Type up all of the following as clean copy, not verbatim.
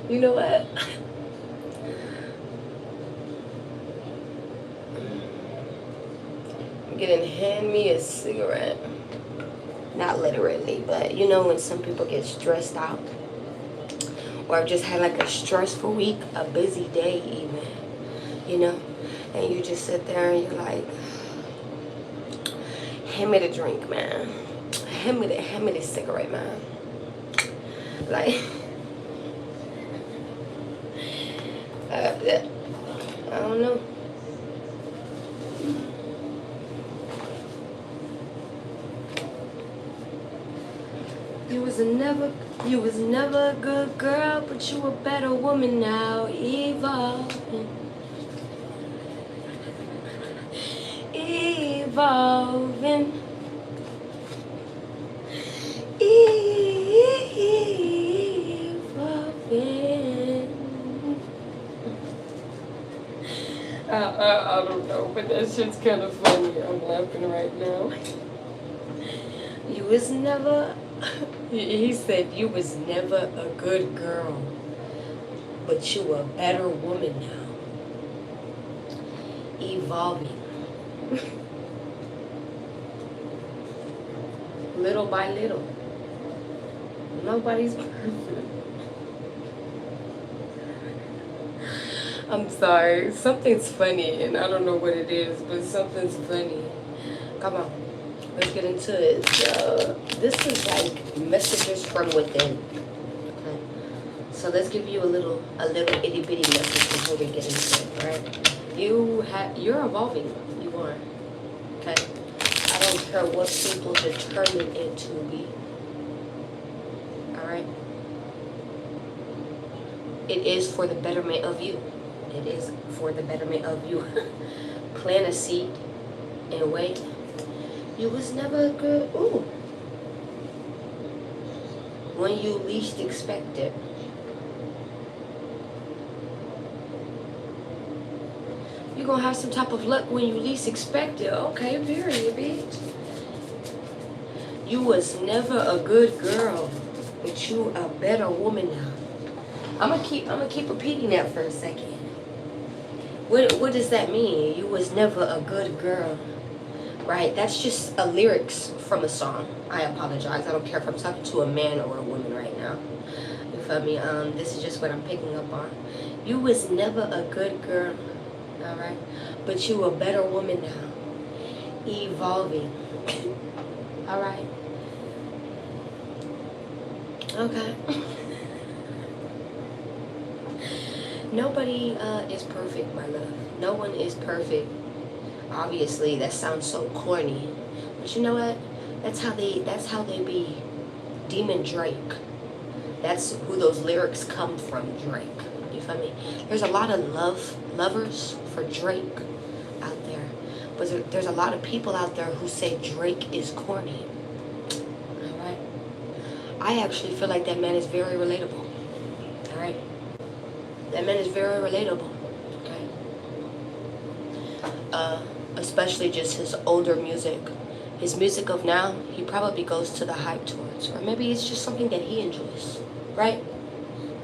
You know what? I'm getting hand me a cigarette. Not literally, but you know when some people get stressed out, or just had like a stressful week, a busy day even, you know, and you just sit there and you're like, hand me the drink, man. Hand me the cigarette, man. Like, I don't know. You was never a good girl, but you a better woman now, evolving, evolving, evolving. I don't know, but that shit's kind of funny. I'm laughing right now. You was never, he said you was never a good girl, but you a better woman now. Evolving. Little by little. Nobody's perfect. I'm sorry. Something's funny, and I don't know what it is, but something's funny. Come on. Let's get into it. This is like messages from within. Okay. So let's give you a little itty bitty message before we get into it, right? You're evolving. You are. Okay. I don't care what people determine it to be. Alright? It is for the betterment of you. It is for the betterment of you. Plant a seed and wait. You was never good. Ooh. When you least expect it. You're gonna have some type of luck when you least expect it. Okay, period, bitch. You was never a good girl, but you a better woman now. I'm gonna keep repeating that for a second. What does that mean? You was never a good girl. Right? That's just a lyrics from a song. I apologize. I don't care if I'm talking to a man or a woman right now. You feel me? This is just what I'm picking up on. You was never a good girl. Alright? But you a better woman now. Evolving. Alright? Okay. Nobody is perfect, my love. No one is perfect. Obviously, that sounds so corny. But you know what? That's how they be. Demon Drake. That's who those lyrics come from, Drake. You feel me? There's a lot of lovers for Drake out there. But there's a lot of people out there who say Drake is corny. Alright? I actually feel like that man is very relatable. Alright? That man is very relatable. Okay? Especially just his older music. His music of now, he probably goes to the hype towards. Or maybe it's just something that he enjoys. Right?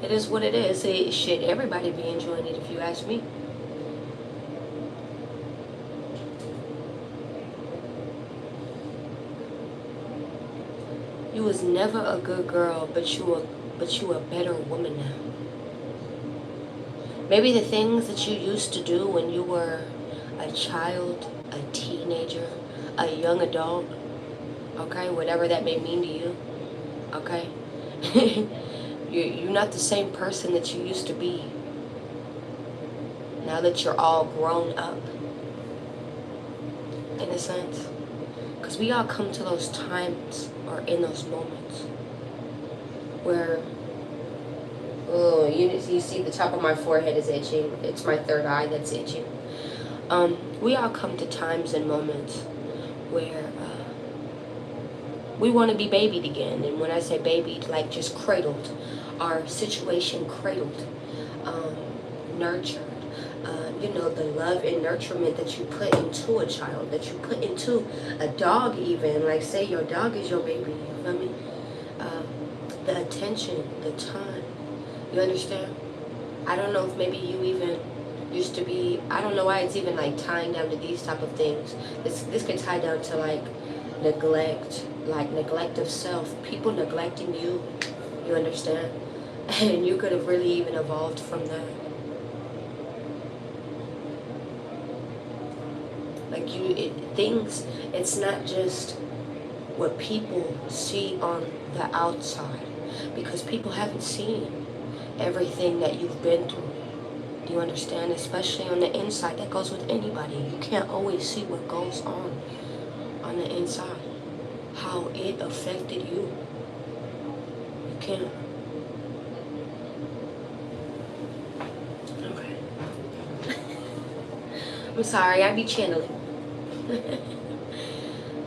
It is what it is. Shit, everybody be enjoying it if you ask me. You was never a good girl, but you a better woman now. Maybe the things that you used to do when you were a child, a teenager, a young adult, okay, whatever that may mean to you, okay? You're not the same person that you used to be now that you're all grown up, in a sense. Because we all come to those times or in those moments where, oh, you see the top of my forehead is itching. It's my third eye that's itching. We all come to times and moments where we want to be babied again. And when I say babied, like just cradled, our situation cradled, nurtured, you know, the love and nurturement that you put into a child, that you put into a dog even. Like, say your dog is your baby, you feel me? The attention, the time, you understand? I don't know if maybe you even used to be, I don't know why it's even like tying down to these type of things. This could tie down to like neglect of self, people neglecting you, you understand? And you could have really even evolved from that. Like it's not just what people see on the outside, because people haven't seen everything that you've been through. Do you understand? Especially on the inside. That goes with anybody. You can't always see what goes on the inside, how it affected you. You can't. Okay. I'm sorry, I be channeling.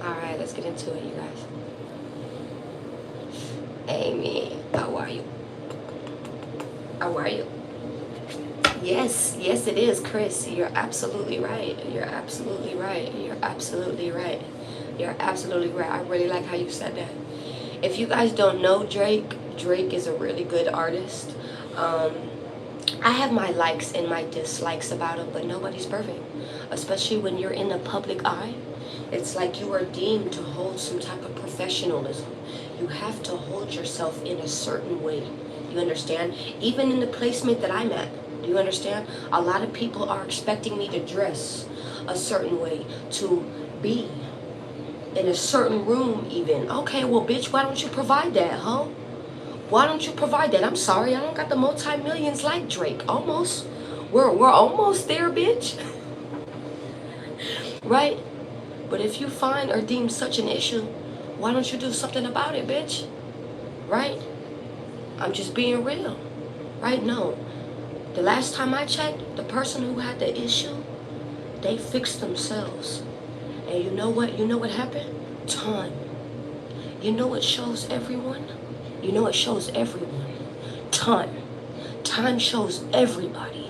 Alright, let's get into it, you guys. Amy, how are you? How are you? Yes, it is, Chris. You're absolutely right. You're absolutely right. You're absolutely right. You're absolutely right. I really like how you said that. If you guys don't know Drake is a really good artist. I have my likes and my dislikes about him, but nobody's perfect. Especially when you're in the public eye. It's like you are deemed to hold some type of professionalism. You have to hold yourself in a certain way. You understand? Even in the placement that I'm at. Do you understand? A lot of people are expecting me to dress a certain way, to be in a certain room even. Okay, well, bitch, why don't you provide that, huh? Why don't you provide that? I'm sorry, I don't got the multi-millions like Drake. Almost. We're almost there, bitch. Right? But if you find or deem such an issue, why don't you do something about it, bitch? Right? I'm just being real. Right? No. The last time I checked, the person who had the issue, they fixed themselves. And you know what? You know what happened? Time. You know what shows everyone? You know what shows everyone? Time. Time shows everybody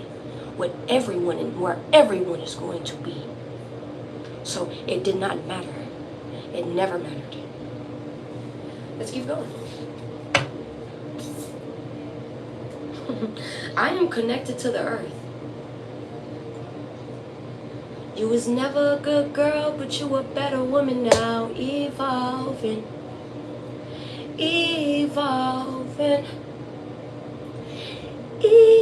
what everyone and where everyone is going to be. So it did not matter. It never mattered. Let's keep going. I am connected to the earth. You was never a good girl, but you a better woman now. Evolving. Evolving. Evolving.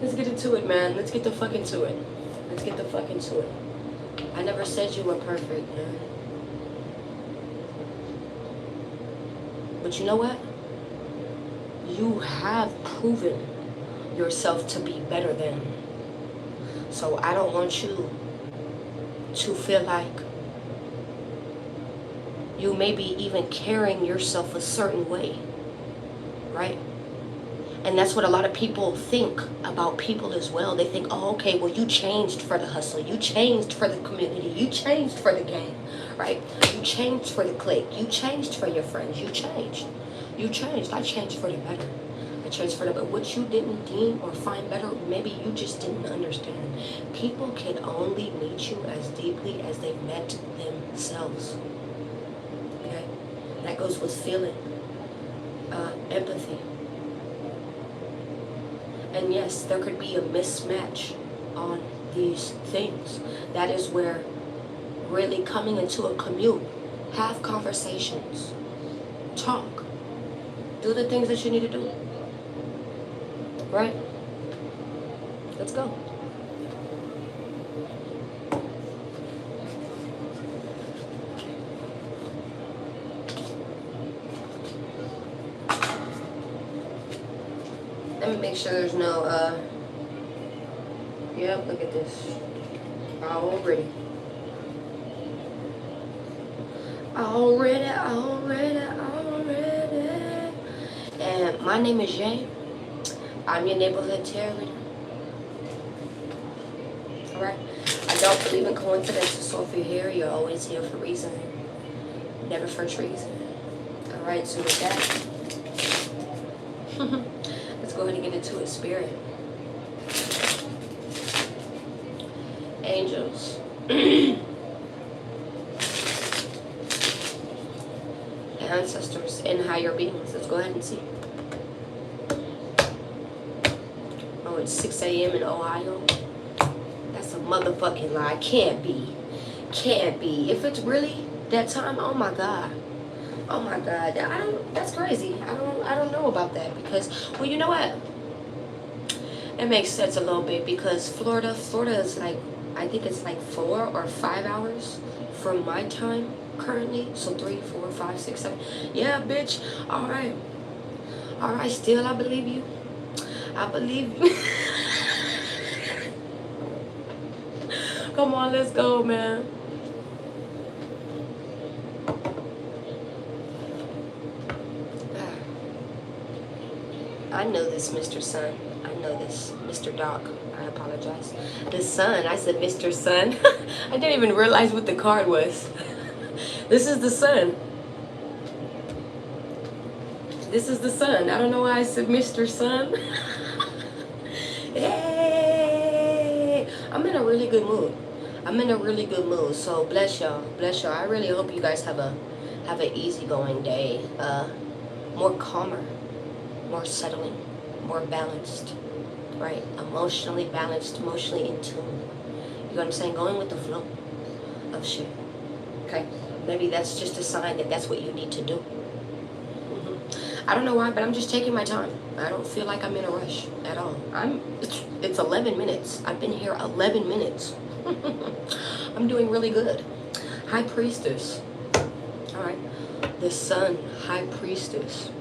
Let's get into it, man. Let's get the fuck into it. Let's get the fuck into it. I never said you were perfect, man. But you know what? You have proven yourself to be better than. So I don't want you to feel like you may be even carrying yourself a certain way, right? And that's what a lot of people think about people as well. They think, oh, okay, well, you changed for the hustle. You changed for the community. You changed for the gang, right? You changed for the clique. You changed for your friends. You changed. You changed. I changed for the better. I changed for the better. What you didn't deem or find better, maybe you just didn't understand. People can only meet you as deeply as they've met themselves. Okay? That goes with feeling, empathy. And yes, there could be a mismatch on these things. That is where really coming into a commune, have conversations, talk, do the things that you need to do. Right? Let's go. Let me make sure there's no, yep, look at this. Already. And my name is Jay. I'm your neighborhood tarot reader. Alright? I don't believe in coincidences, so if you're here, you're always here for a reason. Never for treason. Alright, so with that, let's go ahead and get into it. Spirit. Angels. Ancestors and higher beings. Let's go ahead and see. Oh, it's 6 a.m. in Ohio. That's a motherfucking lie. Can't be. Can't be. If it's really that time, oh my God. Oh my God. That's crazy. I don't know about that because, well, you know what? It makes sense a little bit because Florida is like, I think it's like 4 or 5 hours from my time currently. So 3, 4, 5, 6, 7. Yeah, bitch. All right. Still, I believe you. I believe you. Come on, let's go, man. I know this, Mr. Sun. I know this, Mr. Doc. I apologize. The Sun. I said Mr. Sun. I didn't even realize what the card was. This is the Sun. This is the Sun. I don't know why I said Mr. Sun. Hey, I'm in a really good mood. So bless y'all. I really hope you guys have an easygoing day. More calmer, more settling, more balanced, right? Emotionally balanced, emotionally in tune. You know what I'm saying? Going with the flow of shit. Okay? Maybe that's just a sign that that's what you need to do. I don't know why, but I'm just taking my time. I don't feel like I'm in a rush at all. It's 11 minutes. I've been here 11 minutes. I'm doing really good. High Priestess. All right. The Sun, High Priestess.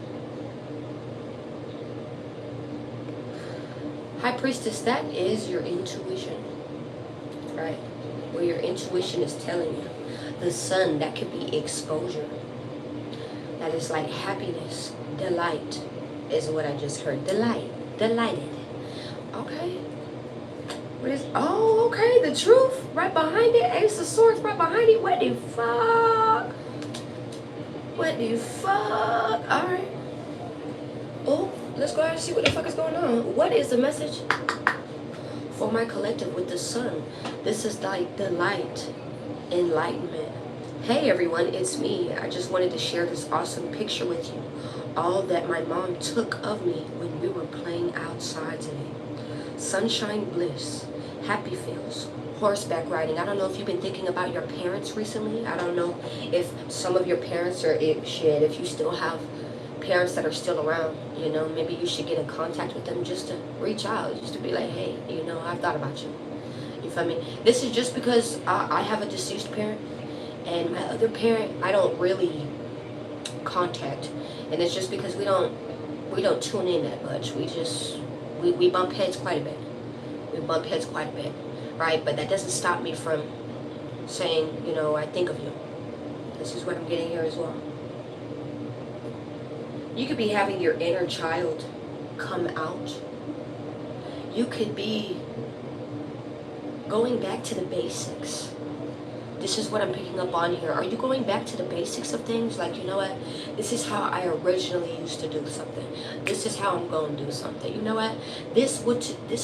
High Priestess, that is your intuition. Right? Where your intuition is telling you. The Sun, that could be exposure. That is like happiness, delight, is what I just heard. Delighted. Okay. What is? Oh, okay. The truth right behind it. Ace of Swords right behind it. What the fuck? All right. Oh, let's go ahead and see what the fuck is going on. What is the message for my collective with the Sun? This is like delight, enlightenment. Hey everyone, it's me. I just wanted to share this awesome picture with you. All that my mom took of me when we were playing outside today. Sunshine bliss, happy feels, horseback riding. I don't know if you've been thinking about your parents recently. I don't know if some of your parents are shit. If you still have parents that are still around, you know, maybe you should get in contact with them just to reach out, just to be like, hey, you know, I've thought about you. You feel me? This is just because I have a deceased parent. And my other parent, I don't really contact, and it's just because we don't tune in that much. We bump heads quite a bit. Right? But that doesn't stop me from saying, you know, I think of you. This is what I'm getting here as well. You could be having your inner child come out. You could be going back to the basics. This is what I'm picking up on here. Are you going back to the basics of things? Like, you know what? This is how I originally used to do something. This is how I'm going to do something. You know what? This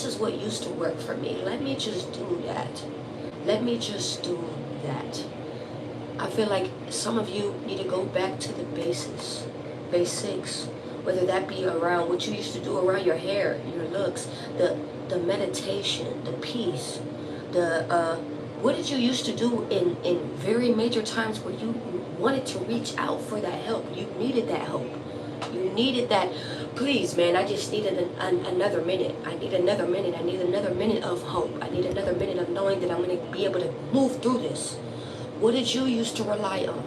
is what used to work for me. Let me just do that. I feel like some of you need to go back to the basics. Whether that be around what you used to do around your hair, your looks, the meditation, the peace, what did you used to do in very major times where you wanted to reach out for that help? You needed that help. You needed that. Please, man, I just needed another minute. I need another minute. I need another minute of hope. I need another minute of knowing that I'm going to be able to move through this. What did you used to rely on?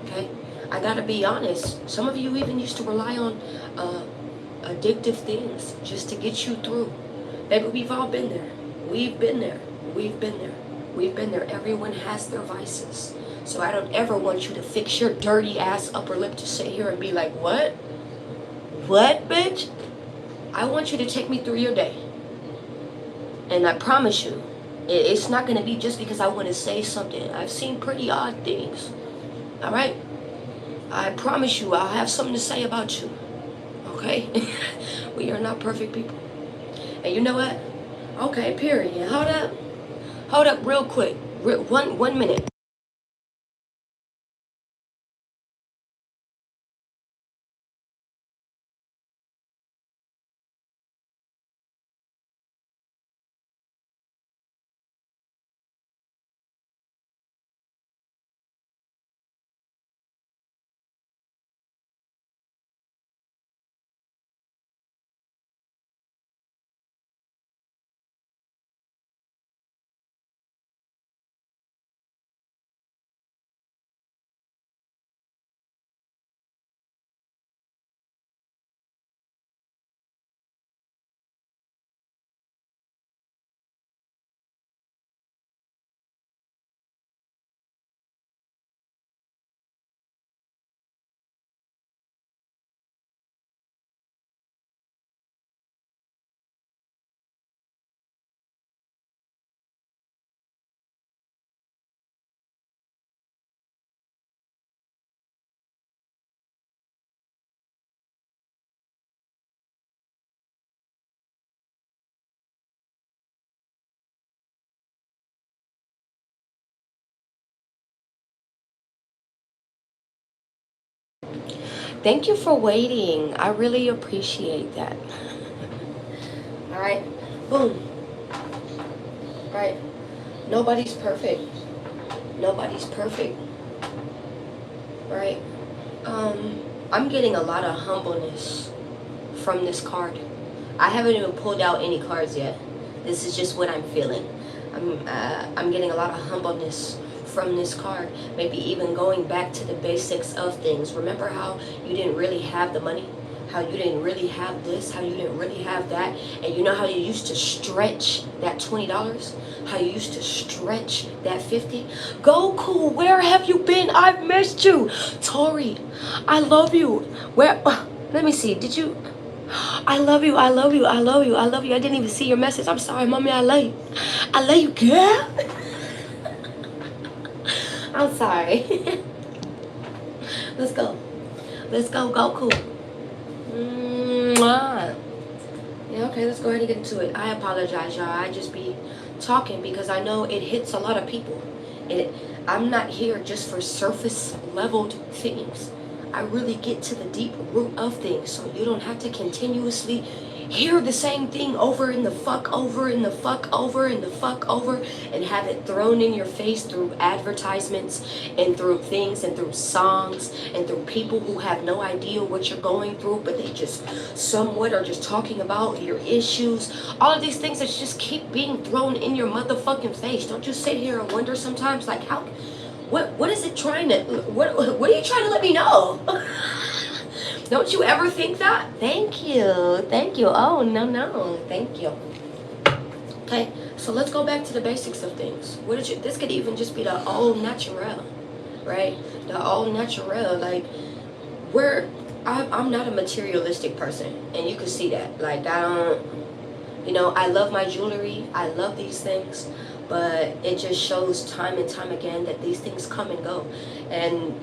Okay? I got to be honest. Some of you even used to rely on addictive things just to get you through. Baby, we've all been there. We've been there. Everyone has their vices. So I don't ever want you to fix your dirty ass upper lip to sit here and be like, what? What, bitch? I want you to take me through your day. And I promise you, it's not going to be just because I want to say something. I've seen pretty odd things. All right? I promise you, I'll have something to say about you. Okay? We are not perfect people. And you know what? Okay, period. Hold up. Hold up real quick. 1 minute. Thank you for waiting. I really appreciate that. Alright. Boom. Alright. Nobody's perfect. Nobody's perfect. Right? I'm getting a lot of humbleness from this card. I haven't even pulled out any cards yet. This is just what I'm feeling. I'm getting a lot of humbleness from this card. Maybe even going back to the basics of things. Remember how you didn't really have the money? How you didn't really have this? How you didn't really have that? And you know how you used to stretch that $20? How you used to stretch that 50? Goku, where have you been? I've missed you. Tori, I love you. Where? Let me see. Did you? I love you. I love you. I love you. I love you. I didn't even see your message. I'm sorry, mommy. I love you. I love you, girl. I'm sorry. Let's go. Let's go, Goku. Mwah. Yeah, okay, let's go ahead and get into it. I apologize, y'all. I just be talking because I know it hits a lot of people. I'm not here just for surface leveled things. I really get to the deep root of things, so you don't have to continuously hear the same thing over and the fuck over and the fuck over and the fuck over and have it thrown in your face through advertisements and through things and through songs and through people who have no idea what you're going through, but they just somewhat are just talking about your issues. All of these things that just keep being thrown in your motherfucking face. Don't you sit here and wonder sometimes, like, how, what is it trying to, what are you trying to let me know? Don't you ever think that? Thank you. Thank you. Oh, no. Thank you. Okay, so let's go back to the basics of things. This could even just be the all natural, right? The all natural. Like, I'm not a materialistic person, and you can see that. Like, I don't, I love my jewelry. I love these things, but it just shows time and time again that these things come and go, and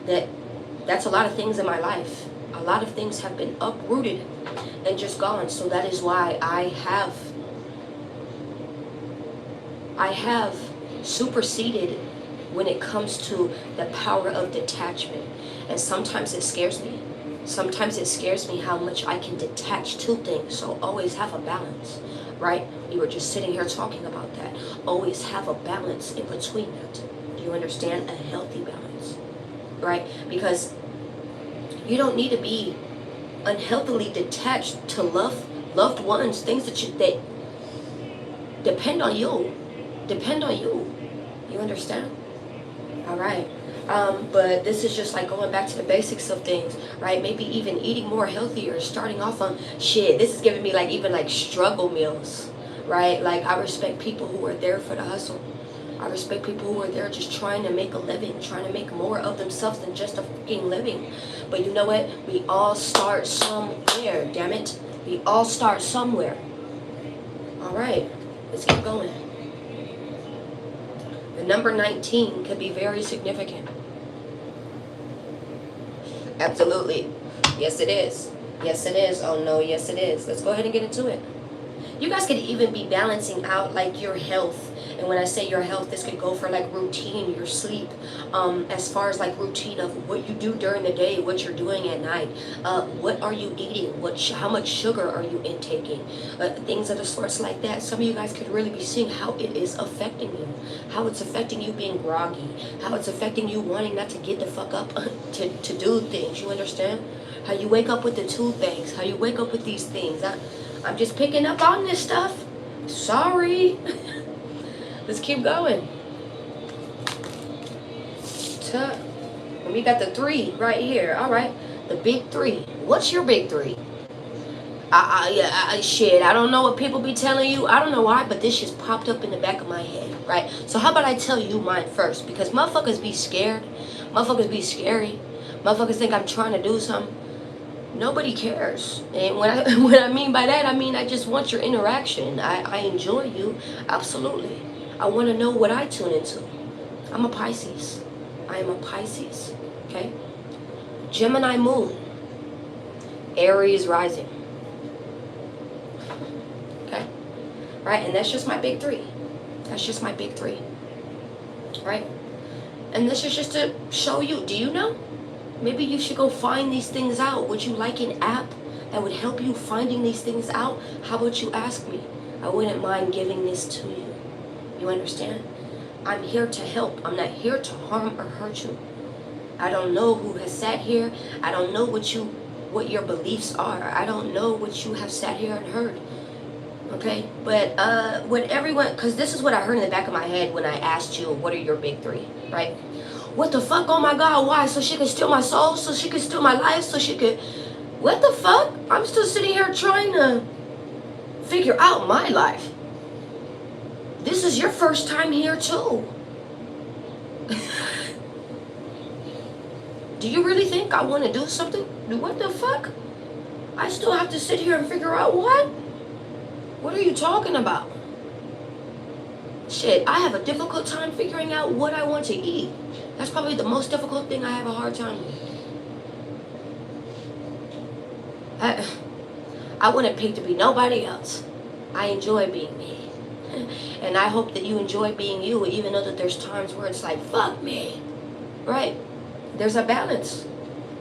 that's a lot of things in my life. A lot of things have been uprooted and just gone. So that is why I have superseded when it comes to the power of detachment. And sometimes it scares me. Sometimes it scares me how much I can detach to things. So always have a balance, right? We were just sitting here talking about that. Always have a balance in between that. Do you understand? A healthy balance, right? Because you don't need to be unhealthily detached to loved ones, things that depend on you. You understand? All right. But this is just like going back to the basics of things, right? Maybe even eating more healthier, starting off on shit. This is giving me like even like struggle meals, right? Like, I respect people who are there for the hustle. I respect people who are there just trying to make a living, trying to make more of themselves than just a fucking living. But you know what? We all start somewhere, damn it. We all start somewhere. All right, let's keep going. The number 19 could be very significant. Absolutely. Yes, it is. Yes, it is. Oh, no, yes, it is. Let's go ahead and get into it. You guys could even be balancing out like your health. And when I say your health, this could go for like routine, your sleep, as far as like routine of what you do during the day, what you're doing at night, what are you eating, how much sugar are you intaking, things of the sorts like that. Some of you guys could really be seeing how it is affecting you, how it's affecting you being groggy, how it's affecting you wanting not to get the fuck up to do things. You understand? How you wake up with the toothaches, how you wake up with these things. I'm just picking up on this stuff. Sorry. Let's keep going. We got the 3 right here. All right. The big 3. What's your big 3? Shit, I don't know what people be telling you. I don't know why, but this just popped up in the back of my head, right? So how about I tell you mine first? Because motherfuckers be scared. Motherfuckers be scary. Motherfuckers think I'm trying to do something. Nobody cares. And what I mean by that, I mean I just want your interaction. I enjoy you. Absolutely. I want to know what I tune into. I'm a Pisces. I am a Pisces. Okay? Gemini moon. Aries rising. Okay? Right? And that's just my big 3. That's just my big 3. Right? And this is just to show you. Do you know? Maybe you should go find these things out. Would you like an app that would help you finding these things out? How about you ask me? I wouldn't mind giving this to you. You understand? I'm here to help. I'm not here to harm or hurt you. I don't know who has sat here. I don't know what your beliefs are. I don't know what you have sat here and heard. Okay? But when everyone, because this is what I heard in the back of my head when I asked you, what are your big 3, right? What the fuck? Oh my God, why? So she could steal my soul? So she could steal my life? So she could... What the fuck? I'm still sitting here trying to figure out my life. This is your first time here too. Do you really think I want to do something? What the fuck? I still have to sit here and figure out what? What are you talking about? Shit, I have a difficult time figuring out what I want to eat. That's probably the most difficult thing I have a hard time with. I wouldn't pick to be nobody else. I enjoy being me. And I hope that you enjoy being you, even though that there's times where it's like, fuck me. Right? There's a balance.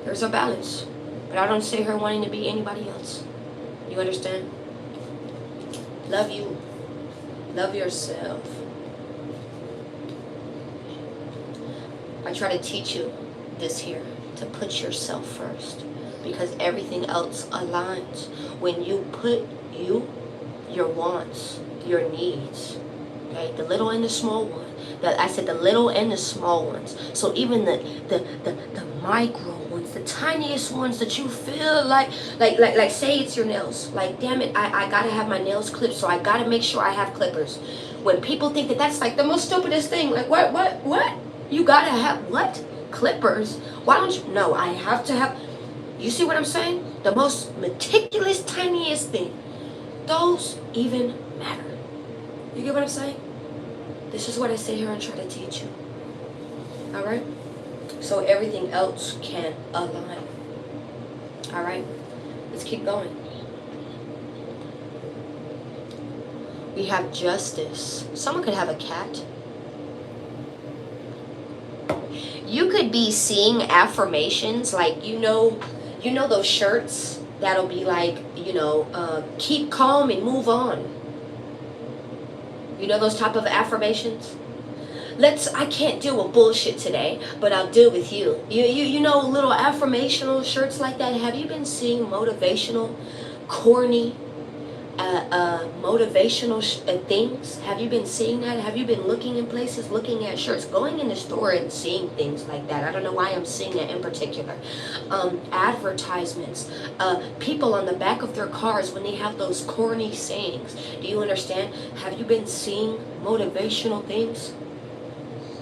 There's a balance. But I don't sit here wanting to be anybody else. You understand? Love you. Love yourself. I try to teach you this here, to put yourself first, because everything else aligns. When you put you, your wants, your needs, okay, the little and the small one. That I said the little and the small ones. So even the micro ones, the tiniest ones that you feel like say it's your nails. Like, damn it, I gotta have my nails clipped, so I gotta make sure I have clippers. When people think that that's like the most stupidest thing, like what? You gotta have what? Clippers? Why don't you? No, I have to have. You see what I'm saying? The most meticulous, tiniest thing. Those even matter. You get what I'm saying? This is what I sit here and try to teach you. Alright? So everything else can align. Alright? Let's keep going. We have justice. Someone could have a cat. You could be seeing affirmations, like, you know those shirts that'll be like, keep calm and move on. You know those type of affirmations? I can't deal with bullshit today, but I'll deal with you. You know little affirmational shirts like that? Have you been seeing motivational, corny, motivational things? Have you been seeing that? Have you been looking in places, looking at shirts, going in the store and seeing things like that? I don't know why I'm seeing that in particular. Advertisements, people on the back of their cars when they have those corny sayings. Do you understand? Have you been seeing motivational things?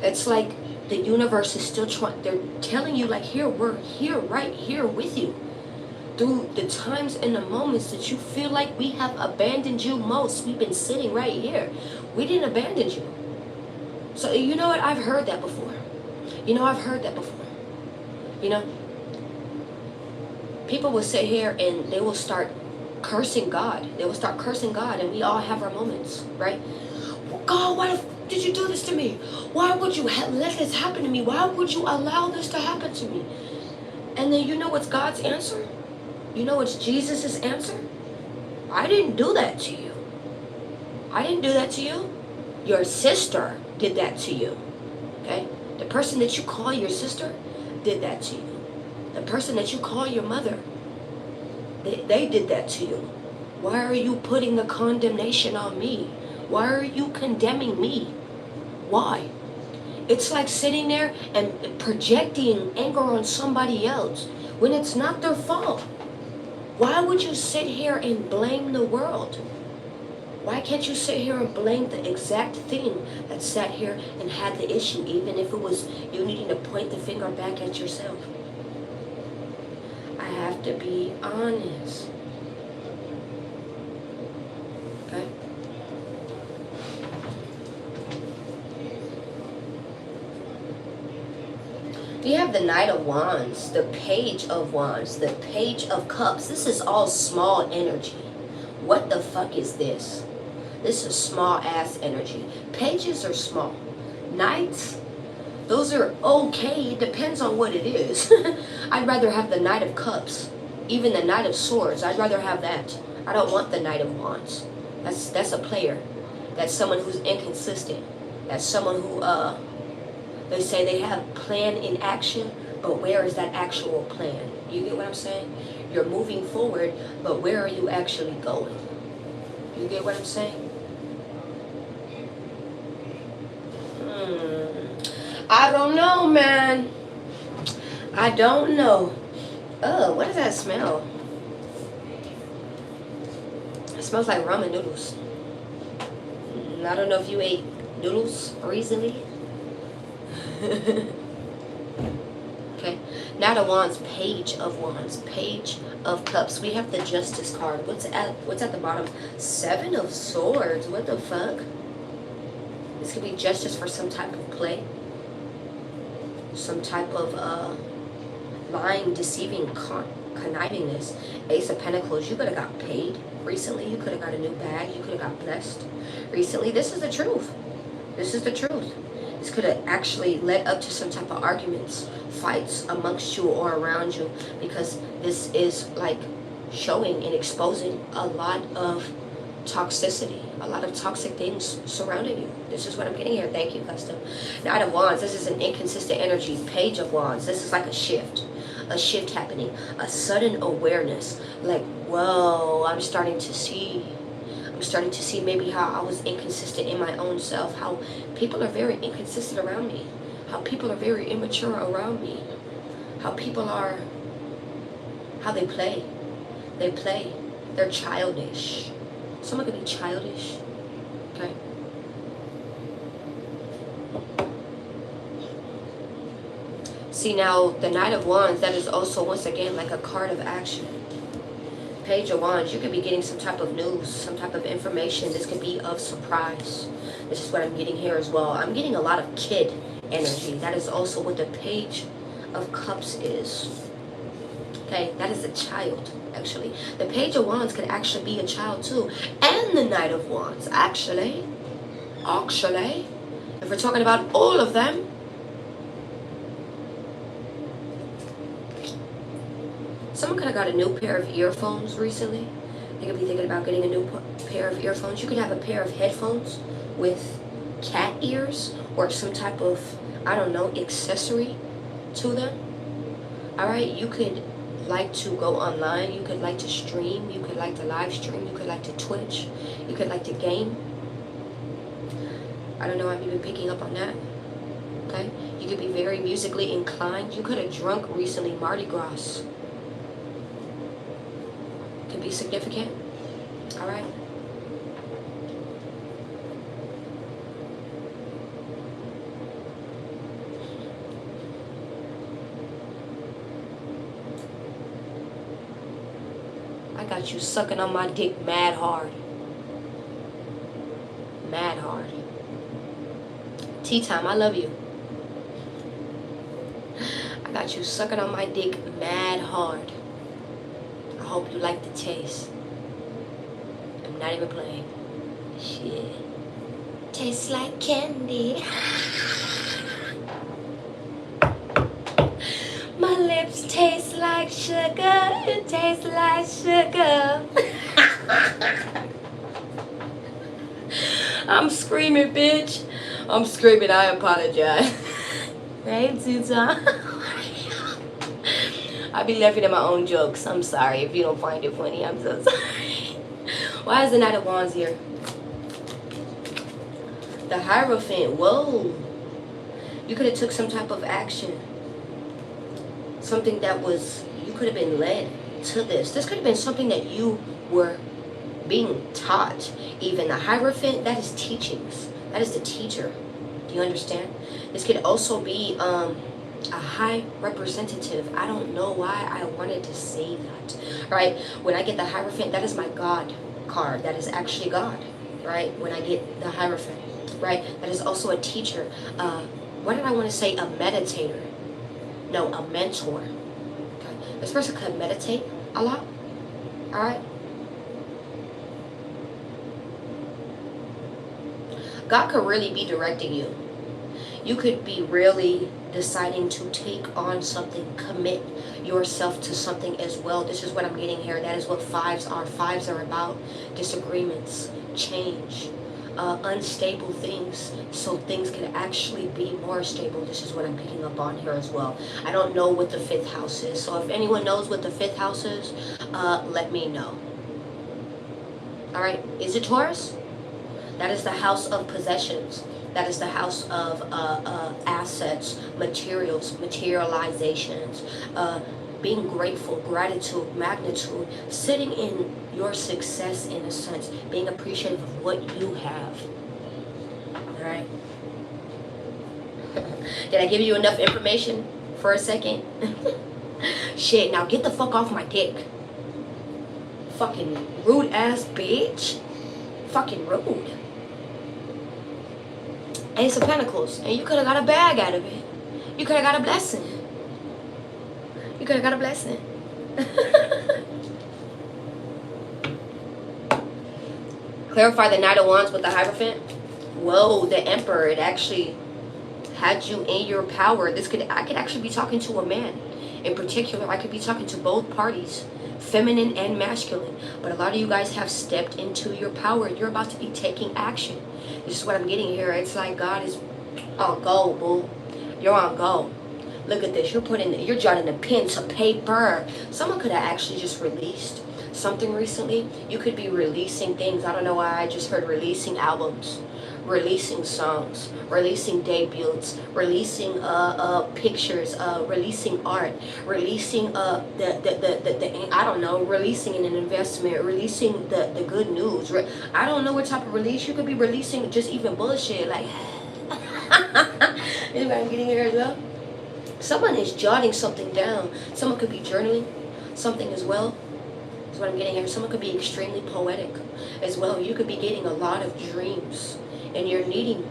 It's like the universe is still they're telling you, like, here, we're here, right here with you. Through the times and the moments that you feel like we have abandoned you most, we've been sitting right here. We didn't abandon you. So, you know what? I've heard that before. I've heard that before. People will sit here and they will start cursing God. They will start cursing God, and we all have our moments, right? God, why did you do this to me? Why would you let this happen to me? Why would you allow this to happen to me? And then you know what's God's answer? You know what's Jesus' answer? I didn't do that to you. I didn't do that to you. Your sister did that to you. Okay? The person that you call your sister did that to you. The person that you call your mother, they did that to you. Why are you putting the condemnation on me? Why are you condemning me? Why? It's like sitting there and projecting anger on somebody else when it's not their fault. Why would you sit here and blame the world? Why can't you sit here and blame the exact thing that sat here and had the issue, even if it was you needing to point the finger back at yourself? I have to be honest. Okay? We have the Knight of Wands, the Page of Wands, the Page of Cups. This is all small energy. What the fuck is this? This is small ass energy. Pages are small. Knights, those are okay. It depends on what it is. I'd rather have the Knight of Cups. Even the Knight of Swords. I'd rather have that. I don't want the Knight of Wands. That's a player. That's someone who's inconsistent. That's someone who they say they have plan in action, but where is that actual plan? You get what I'm saying? You're moving forward, but where are you actually going? You get what I'm saying? I don't know, man. I don't know. Oh, what does that smell? It smells like ramen noodles. I don't know if you ate noodles recently. Okay. Knight of Wands, Page of Wands, Page of Cups. We have the Justice card. What's at the bottom? Seven of Swords. What the fuck? This could be justice for some type of play. Some type of lying, deceiving, connivingness. Ace of Pentacles. You could have got paid recently. You could have got a new bag. You could have got blessed recently. This is the truth. This is the truth. This could have actually led up to some type of arguments, fights amongst you or around you, because this is like showing and exposing a lot of toxicity, a lot of toxic things surrounding you. This is what I'm getting here. Thank you, Custom. Knight of Wands, this is an inconsistent energy. Page of Wands, this is like a shift happening, a sudden awareness, like, whoa, I'm starting to see maybe how I was inconsistent in my own self, how people are very inconsistent around me, how people are very immature around me, how people are, how they play, they're childish. Someone could be childish, okay? See, now, the Knight of Wands, that is also, once again, like a card of action. Page of Wands, you could be getting some type of news, some type of information. This could be of surprise. This is what I'm getting here as well. I'm getting a lot of kid energy. That is also what the Page of Cups is. Okay, that is a child, actually. The Page of Wands could actually be a child too. And the Knight of Wands, actually. If we're talking about all of them. Someone could have got a new pair of earphones recently. They could be thinking about getting a new pair of earphones. You could have a pair of headphones with cat ears or some type of, I don't know, accessory to them. Alright, you could like to go online. You could like to stream. You could like to live stream. You could like to Twitch. You could like to game. I don't know, I'm even picking up on that. Okay? You could be very musically inclined. You could have drunk recently Mardi Gras. Could be significant. All right. I got you sucking on my dick mad hard. Mad hard. Tea time, I love you. I got you sucking on my dick mad hard. hope you like the taste. I'm not even playing. Shit. Tastes like candy. My lips taste like sugar. It tastes like sugar. I'm screaming, bitch. I'm screaming. I apologize. Hey, Tita. I be laughing at my own jokes. I'm sorry if you don't find it funny. I'm so sorry. Why is the Knight of Wands here? The Hierophant. Whoa. You could have took some type of action. Something that was, you could have been led to this. This could have been something that you were being taught. Even the Hierophant, that is teachings. That is the teacher. Do you understand? This could also be a high representative. I don't know why I wanted to say that. Right? When I get the Hierophant, that is my God card. That is actually God. Right? When I get the Hierophant. Right? That is also a teacher. What did I want to say? A meditator. No, a mentor. Okay. This person could meditate a lot. Alright? God could really be directing you. You could be really deciding to take on something, commit yourself to something as well. This is what I'm getting here. That is what fives are. Fives are about disagreements, change, unstable things, so things can actually be more stable. This is what I'm picking up on here as well. I don't know what the 5th house is, so if anyone knows what the 5th house is, let me know. Alright, is it Taurus? That is the house of possessions. That is the house of assets, materials, materializations, being grateful, gratitude, magnitude, sitting in your success in a sense, being appreciative of what you have. All right? Did I give you enough information for a second? Shit, now get the fuck off my dick. Fucking rude ass bitch. Fucking rude. Ace of Pentacles, and you could have got a bag out of it. You could have got a blessing. You could have got a blessing. Clarify the Knight of Wands with the Hierophant. Whoa, the Emperor. It actually had you in your power. I could actually be talking to a man. In particular, I could be talking to both parties, feminine and masculine. But a lot of you guys have stepped into your power. You're about to be taking action. This is what I'm getting here. It's like God is on go, boo. You're on go. Look at this. You're jotting a pen to paper. Someone could have actually just released something recently. You could be releasing things. I don't know why I just heard releasing albums, releasing songs, releasing debuts, releasing pictures, releasing art, releasing I don't know, releasing an investment, releasing the good news. I don't know what type of release. You could be releasing just even bullshit like is what I'm getting here as well. Someone is jotting something down. Someone could be journaling something as well. Is what I'm getting here. Someone could be extremely poetic as well. You could be getting a lot of dreams, and you're needing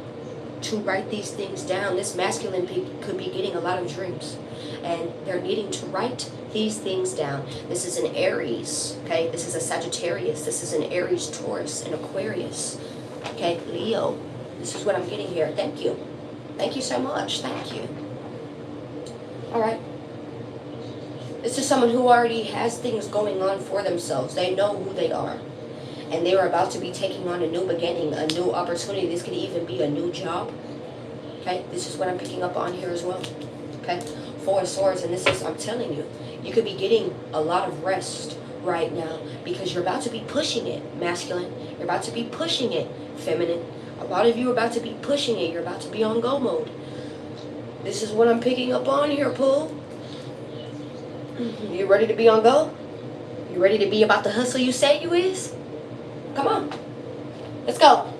to write these things down. This masculine could be getting a lot of dreams, and they're needing to write these things down. This is an Aries, okay? This is a Sagittarius. This is an Aries, Taurus, an Aquarius, okay? Leo. This is what I'm getting here. Thank you. Thank you so much. Thank you. All right. This is someone who already has things going on for themselves. They know who they are. And they are about to be taking on a new beginning, a new opportunity. This could even be a new job. Okay, this is what I'm picking up on here as well. Okay, 4 of Swords, and this is, I'm telling you, you could be getting a lot of rest right now because you're about to be pushing it, masculine. You're about to be pushing it, feminine. A lot of you are about to be pushing it. You're about to be on go mode. This is what I'm picking up on here, Pooh. You ready to be on go? You ready to be about the hustle you say you is? Come on. Let's go.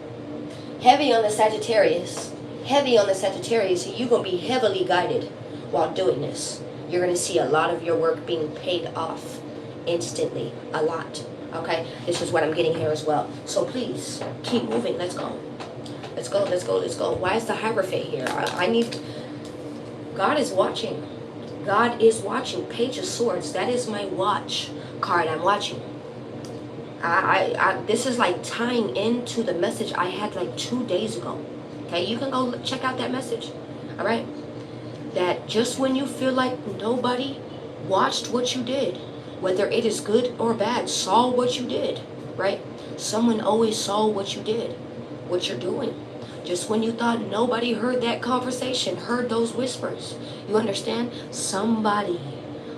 Heavy on the Sagittarius. Heavy on the Sagittarius. You're going to be heavily guided while doing this. You're going to see a lot of your work being paid off instantly. A lot. Okay? This is what I'm getting here as well. So please, keep moving. Let's go. Let's go, let's go, let's go. Why is the Hierophant here? I need... God is watching. God is watching. Page of Swords. That is my watch card. I'm watching. This is like tying into the message I had like 2 days ago. Okay, you can go check out that message. All right, that just when you feel like nobody watched what you did, whether it is good or bad, saw what you did, right? Someone always saw what you did, what you're doing. Just when you thought nobody heard that conversation, heard those whispers, you understand? Somebody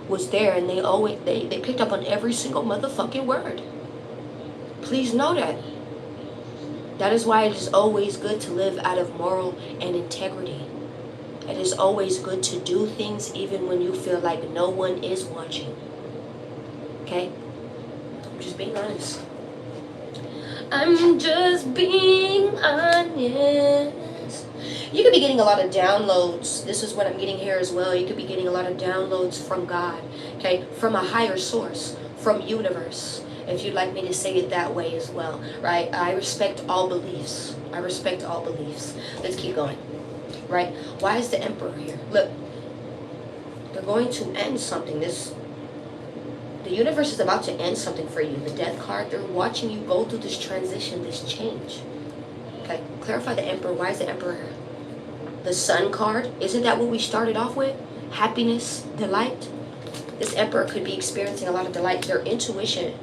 was there, and they picked up on every single motherfucking word. Please know that. That is why it is always good to live out of moral and integrity. It is always good to do things even when you feel like no one is watching. Okay? I'm just being honest. I'm just being honest. You could be getting a lot of downloads. This is what I'm getting here as well. You could be getting a lot of downloads from God. Okay? From a higher source. From universe. If you'd like me to say it that way as well, right? I respect all beliefs. I respect all beliefs. Let's keep going, right? Why is the Emperor here? Look, they're going to end something. The universe is about to end something for you. The Death card, they're watching you go through this transition, this change. Okay, clarify the Emperor. Why is the Emperor here? The Sun card, isn't that what we started off with? Happiness, delight. This Emperor could be experiencing a lot of delight. Their intuition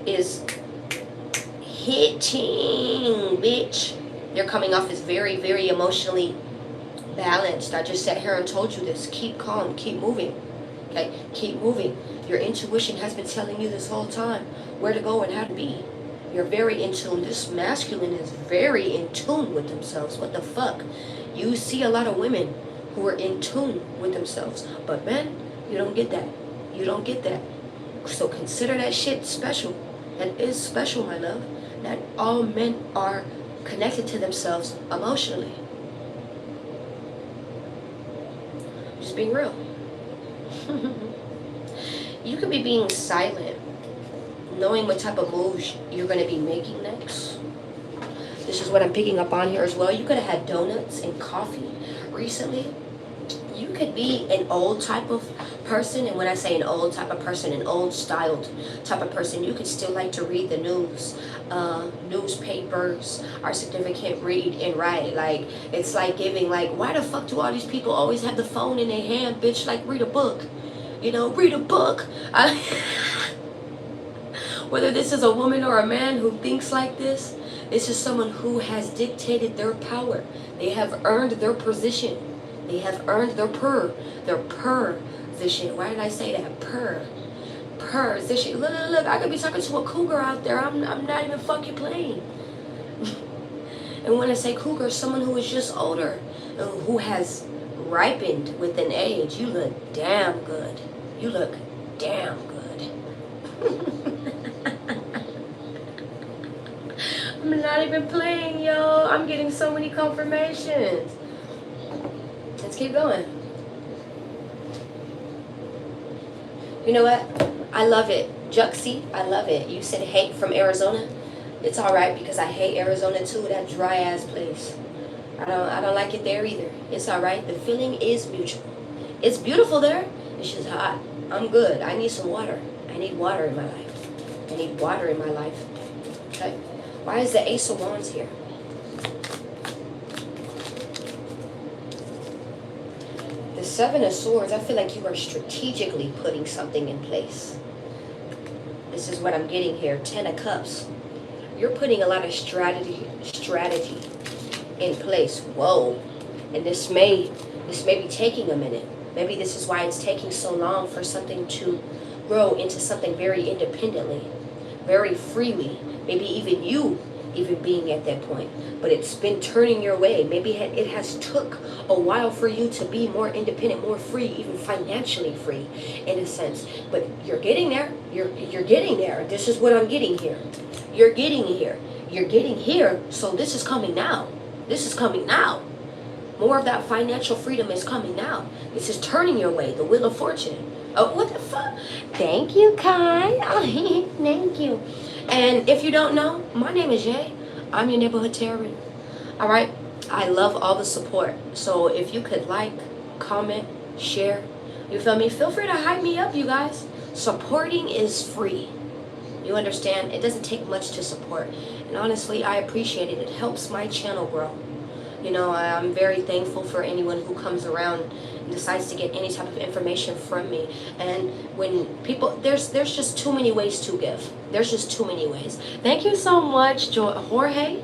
is hitting, bitch. They're coming off as very, very emotionally balanced. I just sat here and told you this. Keep calm, keep moving. Okay, keep moving. Your intuition has been telling you this whole time where to go and how to be. You're very in tune. This masculine is very in tune with themselves. What the fuck? You see a lot of women who are in tune with themselves. But men, you don't get that. You don't get that. So consider that shit special. That is special, my love. That all men are connected to themselves emotionally. Just being real. You could be being silent, knowing what type of moves you're going to be making next. This is what I'm picking up on here as well. You could have had donuts and coffee recently. You could be an old type of person, and when I say an old type of person, an old styled type of person, you could still like to read the news, newspapers are significant, read and write. Like, it's like giving, like, why the fuck do all these people always have the phone in their hand, bitch? Like, read a book, you know, read a book. Whether this is a woman or a man who thinks like this is someone who has dictated their power. They have earned their position. They have earned their position. Why did I say that? Position. Look, I could be talking to a cougar out there. I'm not even fucking playing. And when I say cougar, someone who is just older, who has ripened with an age. You look damn good. You look damn good. I'm not even playing, yo. I'm getting so many confirmations. Let's keep going. You know what? I love it. Juxie, I love it. You said hate from Arizona. It's alright because I hate Arizona too, that dry ass place. I don't like it there either. It's alright. The feeling is mutual. It's beautiful there. It's just hot. I'm good. I need some water. I need water in my life. I need water in my life. Okay? Why is the Ace of Wands here? The Seven of Swords, I feel like you are strategically putting something in place. This is what I'm getting here. Ten of Cups. You're putting a lot of strategy in place. Whoa. And this may be taking a minute. Maybe this is why it's taking so long for something to grow into something very independently, very freely. Maybe even you being at that point, but it's been turning your way. Maybe it has took a while for you to be more independent, more free, even financially free in a sense, but you're getting there. You're getting there. This is what I'm getting here. You're getting here. So this is coming now. More of that financial freedom is coming now. This is turning your way. The Wheel of Fortune. Oh, what the fuck? Thank you, Kai. Oh, thank you. And if you don't know, my name is Jay. I'm your neighborhood tarot. All right. I love all the support. So if you could like, comment, share. You feel me? Feel free to hype me up, you guys. Supporting is free. You understand? It doesn't take much to support. And honestly, I appreciate it. It helps my channel grow. You know, I'm very thankful for anyone who comes around and decides to get any type of information from me. And when people, there's just too many ways to give. There's just too many ways. Thank you so much, Jorge.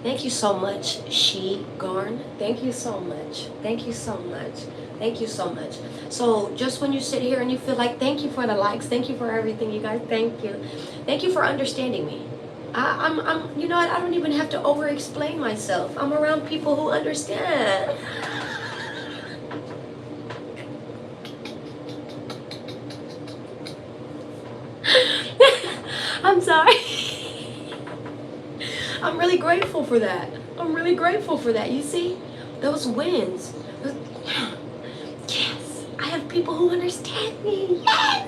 Thank you so much, She Garn. Thank you so much. Thank you so much. Thank you so much. So just when you sit here and you feel like, thank you for the likes, thank you for everything, you guys. Thank you. Thank you for understanding me. I'm, you know what? I don't even have to over-explain myself. I'm around people who understand. I'm sorry. I'm really grateful for that. I'm really grateful for that. You see, those wins. Yes, I have people who understand me. Yes.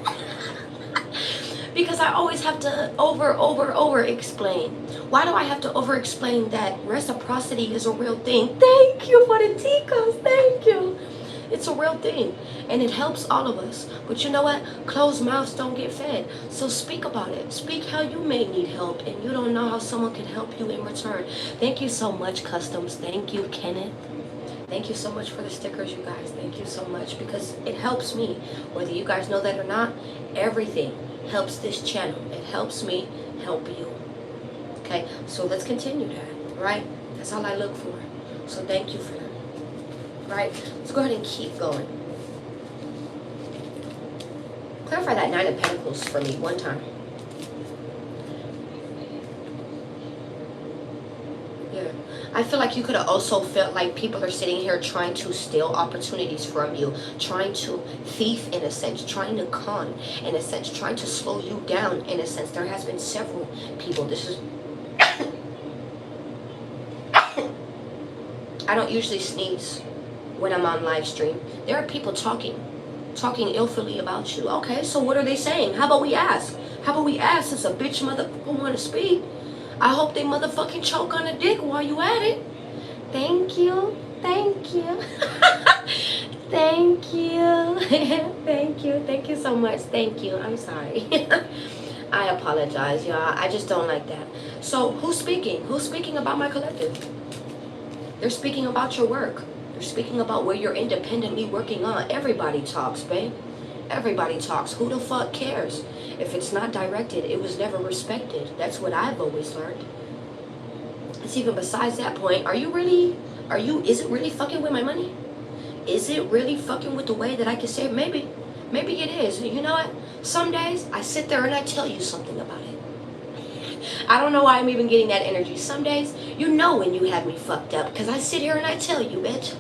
Because I always have to over explain. Why do I have to over explain that reciprocity is a real thing? Thank you for the ticos. Thank you. It's a real thing, and it helps all of us. But you know what? Closed mouths don't get fed. So speak about it. Speak how you may need help, and you don't know how someone can help you in return. Thank you so much, Customs. Thank you, Kenneth. Thank you so much for the stickers, you guys. Thank you so much, because it helps me. Whether you guys know that or not, everything helps this channel. It helps me help you. Okay, so let's continue that, right? That's all I look for. So thank you for that. Right, let's go ahead and keep going. Clarify that Nine of Pentacles for me one time. Yeah, I feel like you could have also felt like people are sitting here trying to steal opportunities from you, trying to thief in a sense, trying to con in a sense, trying to slow you down in a sense. There has been several people. This is I don't usually sneeze when I'm on live stream. There are people talking illfully about you. Okay, so what are they saying? How about we ask? How about we ask, since a bitch motherfucker want to speak? I hope they motherfucking choke on a dick while you at it. Thank you. Thank you. Thank you. Thank you. Thank you so much. Thank you. I'm sorry. I apologize, y'all. I just don't like that. So who's speaking? Who's speaking about my collective? They're speaking about your work. They're speaking about where you're independently working on. Everybody talks, babe. Everybody talks. Who the fuck cares? If it's not directed, it was never respected. That's what I've always learned. It's even besides that point. Is it really fucking with my money? Is it really fucking with the way that I can say maybe it is? You know what? Some days I sit there and I tell you something about it. I don't know why I'm even getting that energy. Some days, you know when you have me fucked up, because I sit here and I tell you, bitch.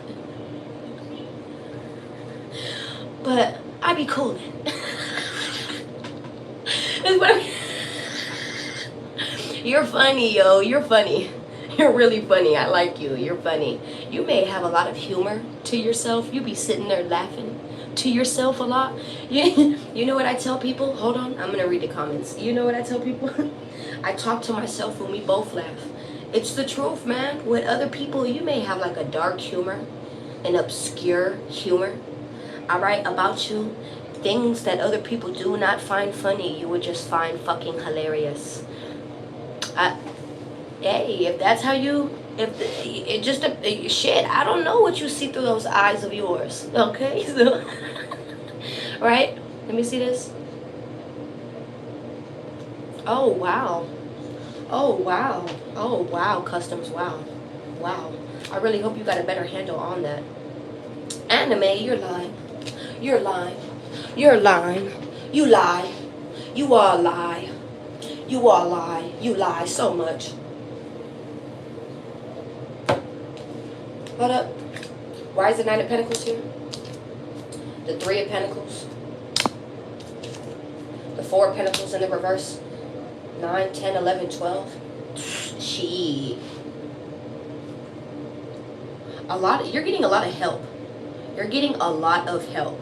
But I be coolin'. You're funny, yo. You're funny. You're really funny. I like you. You're funny. You may have a lot of humor to yourself. You be sitting there laughing to yourself a lot. You know what I tell people? Hold on. I'm going to read the comments. You know what I tell people? I talk to myself when we both laugh. It's the truth, man. With other people, you may have like a dark humor, an obscure humor, all right, about you. Things that other people do not find funny, you would just find fucking hilarious. Hey, if that's how you, shit, I don't know what you see through those eyes of yours, okay? So, right? Let me see this. Oh, wow. Oh, wow. Oh, wow, Customs, wow. Wow. I really hope you got a better handle on that. Anime, you're lying. You're lying. You're lying. You lie. You all lie. You all lie. You lie so much. Hold up. Why is the Nine of Pentacles here? The Three of Pentacles. The Four of Pentacles in the reverse. 9, 10, 11, 12. She. You're getting a lot of help. You're getting a lot of help.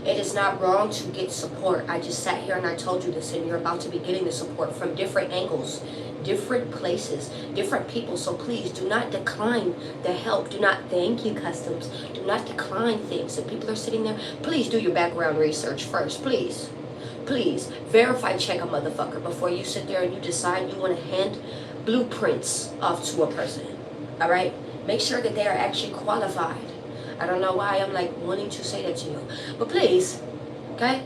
It is not wrong to get support. I just sat here and I told you this, and you're about to be getting the support from different angles, different places, different people. So please do not decline the help. Do not, thank you, Customs. Do not decline things. If people are sitting there, please do your background research first, please. Please verify check a motherfucker before you sit there and you decide you want to hand blueprints off to a person. All right? Make sure that they are actually qualified. I don't know why I'm like wanting to say that to you. But please, okay?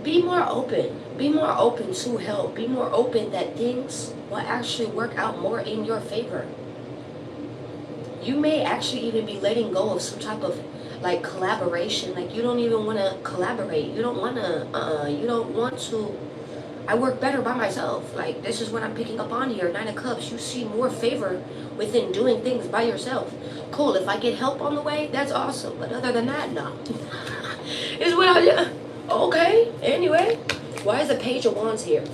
Be more open. Be more open to help. Be more open that things will actually work out more in your favor. You may actually even be letting go of some type of like collaboration. Like you don't even want to collaborate. You don't want to, I work better by myself. Like this is what I'm picking up on here. Nine of Cups. You see more favor within doing things by yourself. Cool. If I get help on the way, that's awesome. But other than that, no. Is what I do. Okay. Anyway, why is the Page of Wands here?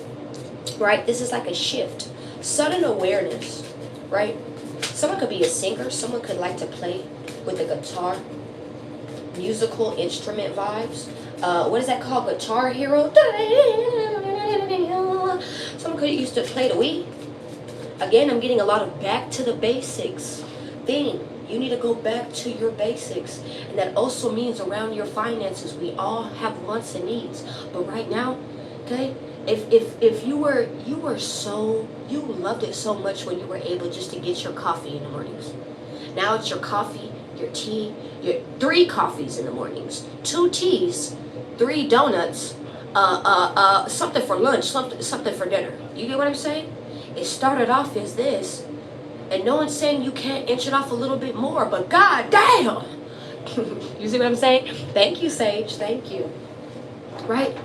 Right. This is like a shift, sudden awareness. Right. Someone could be a singer. Someone could like to play with a guitar. Musical instrument vibes. What is that called? Guitar Hero. Someone could used to play the Wii. Again, I'm getting a lot of back to the basics thing. You need to go back to your basics. And that also means around your finances. We all have wants and needs. But right now, okay, if you loved it so much when you were able just to get your coffee in the mornings. Now it's your coffee, your tea, your 3 coffees in the mornings, 2 teas, 3 donuts, something for lunch, something for dinner. You get what I'm saying? It started off as this, and no one's saying you can't inch it off a little bit more, but god damn. You see what I'm saying? Thank you, Sage. Thank you. Right?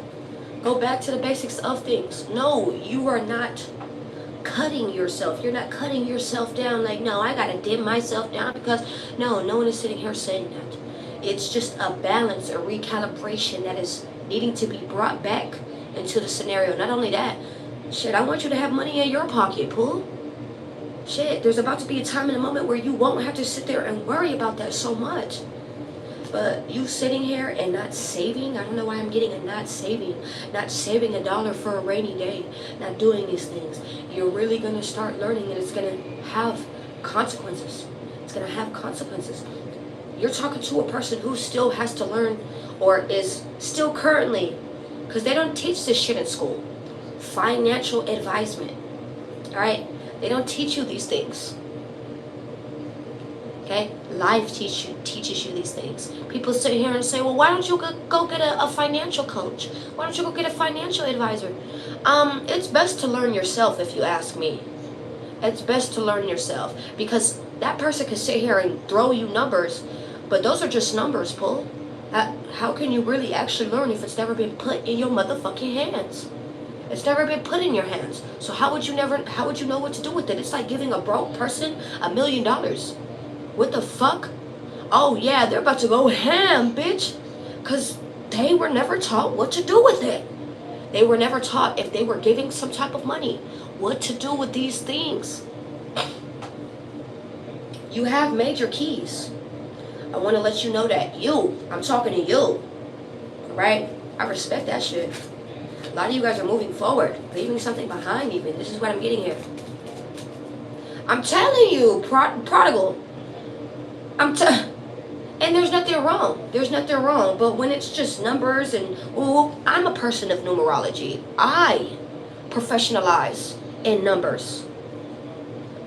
Go back to the basics of things. No, you are not cutting yourself. You're not cutting yourself down like, no, I gotta dim myself down because no one is sitting here saying that. It's just a balance, a recalibration that is needing to be brought back into the scenario. Not only that, shit, I want you to have money in your pocket, Pooh. Shit, there's about to be a time in a moment where you won't have to sit there and worry about that so much. But you sitting here and not saving, I don't know why I'm getting a not saving $1 for a rainy day, not doing these things. You're really going to start learning, and it's going to have consequences. It's going to have consequences. You're talking to a person who still has to learn, or is still currently, because they don't teach this shit in school. Financial advisement. All right? They don't teach you these things. Okay? Life teaches you these things. People sit here and say, well, why don't you go get a financial coach? Why don't you go get a financial advisor? It's best to learn yourself, if you ask me. It's best to learn yourself. Because that person can sit here and throw you numbers, but those are just numbers, Paul. How can you really actually learn if it's never been put in your motherfucking hands? It's never been put in your hands. So how would you know what to do with it? It's like giving a broke person $1 million. What the fuck? Oh yeah, they're about to go ham, bitch. Because they were never taught what to do with it. They were never taught, if they were giving some type of money, what to do with these things. You have major keys. I want to let you know that. I'm talking to you. Right? I respect that shit. A lot of you guys are moving forward, leaving something behind even. This is what I'm getting here. I'm telling you, prodigal. And there's nothing wrong. There's nothing wrong. But when it's just numbers and, I'm a person of numerology. I professionalize in numbers.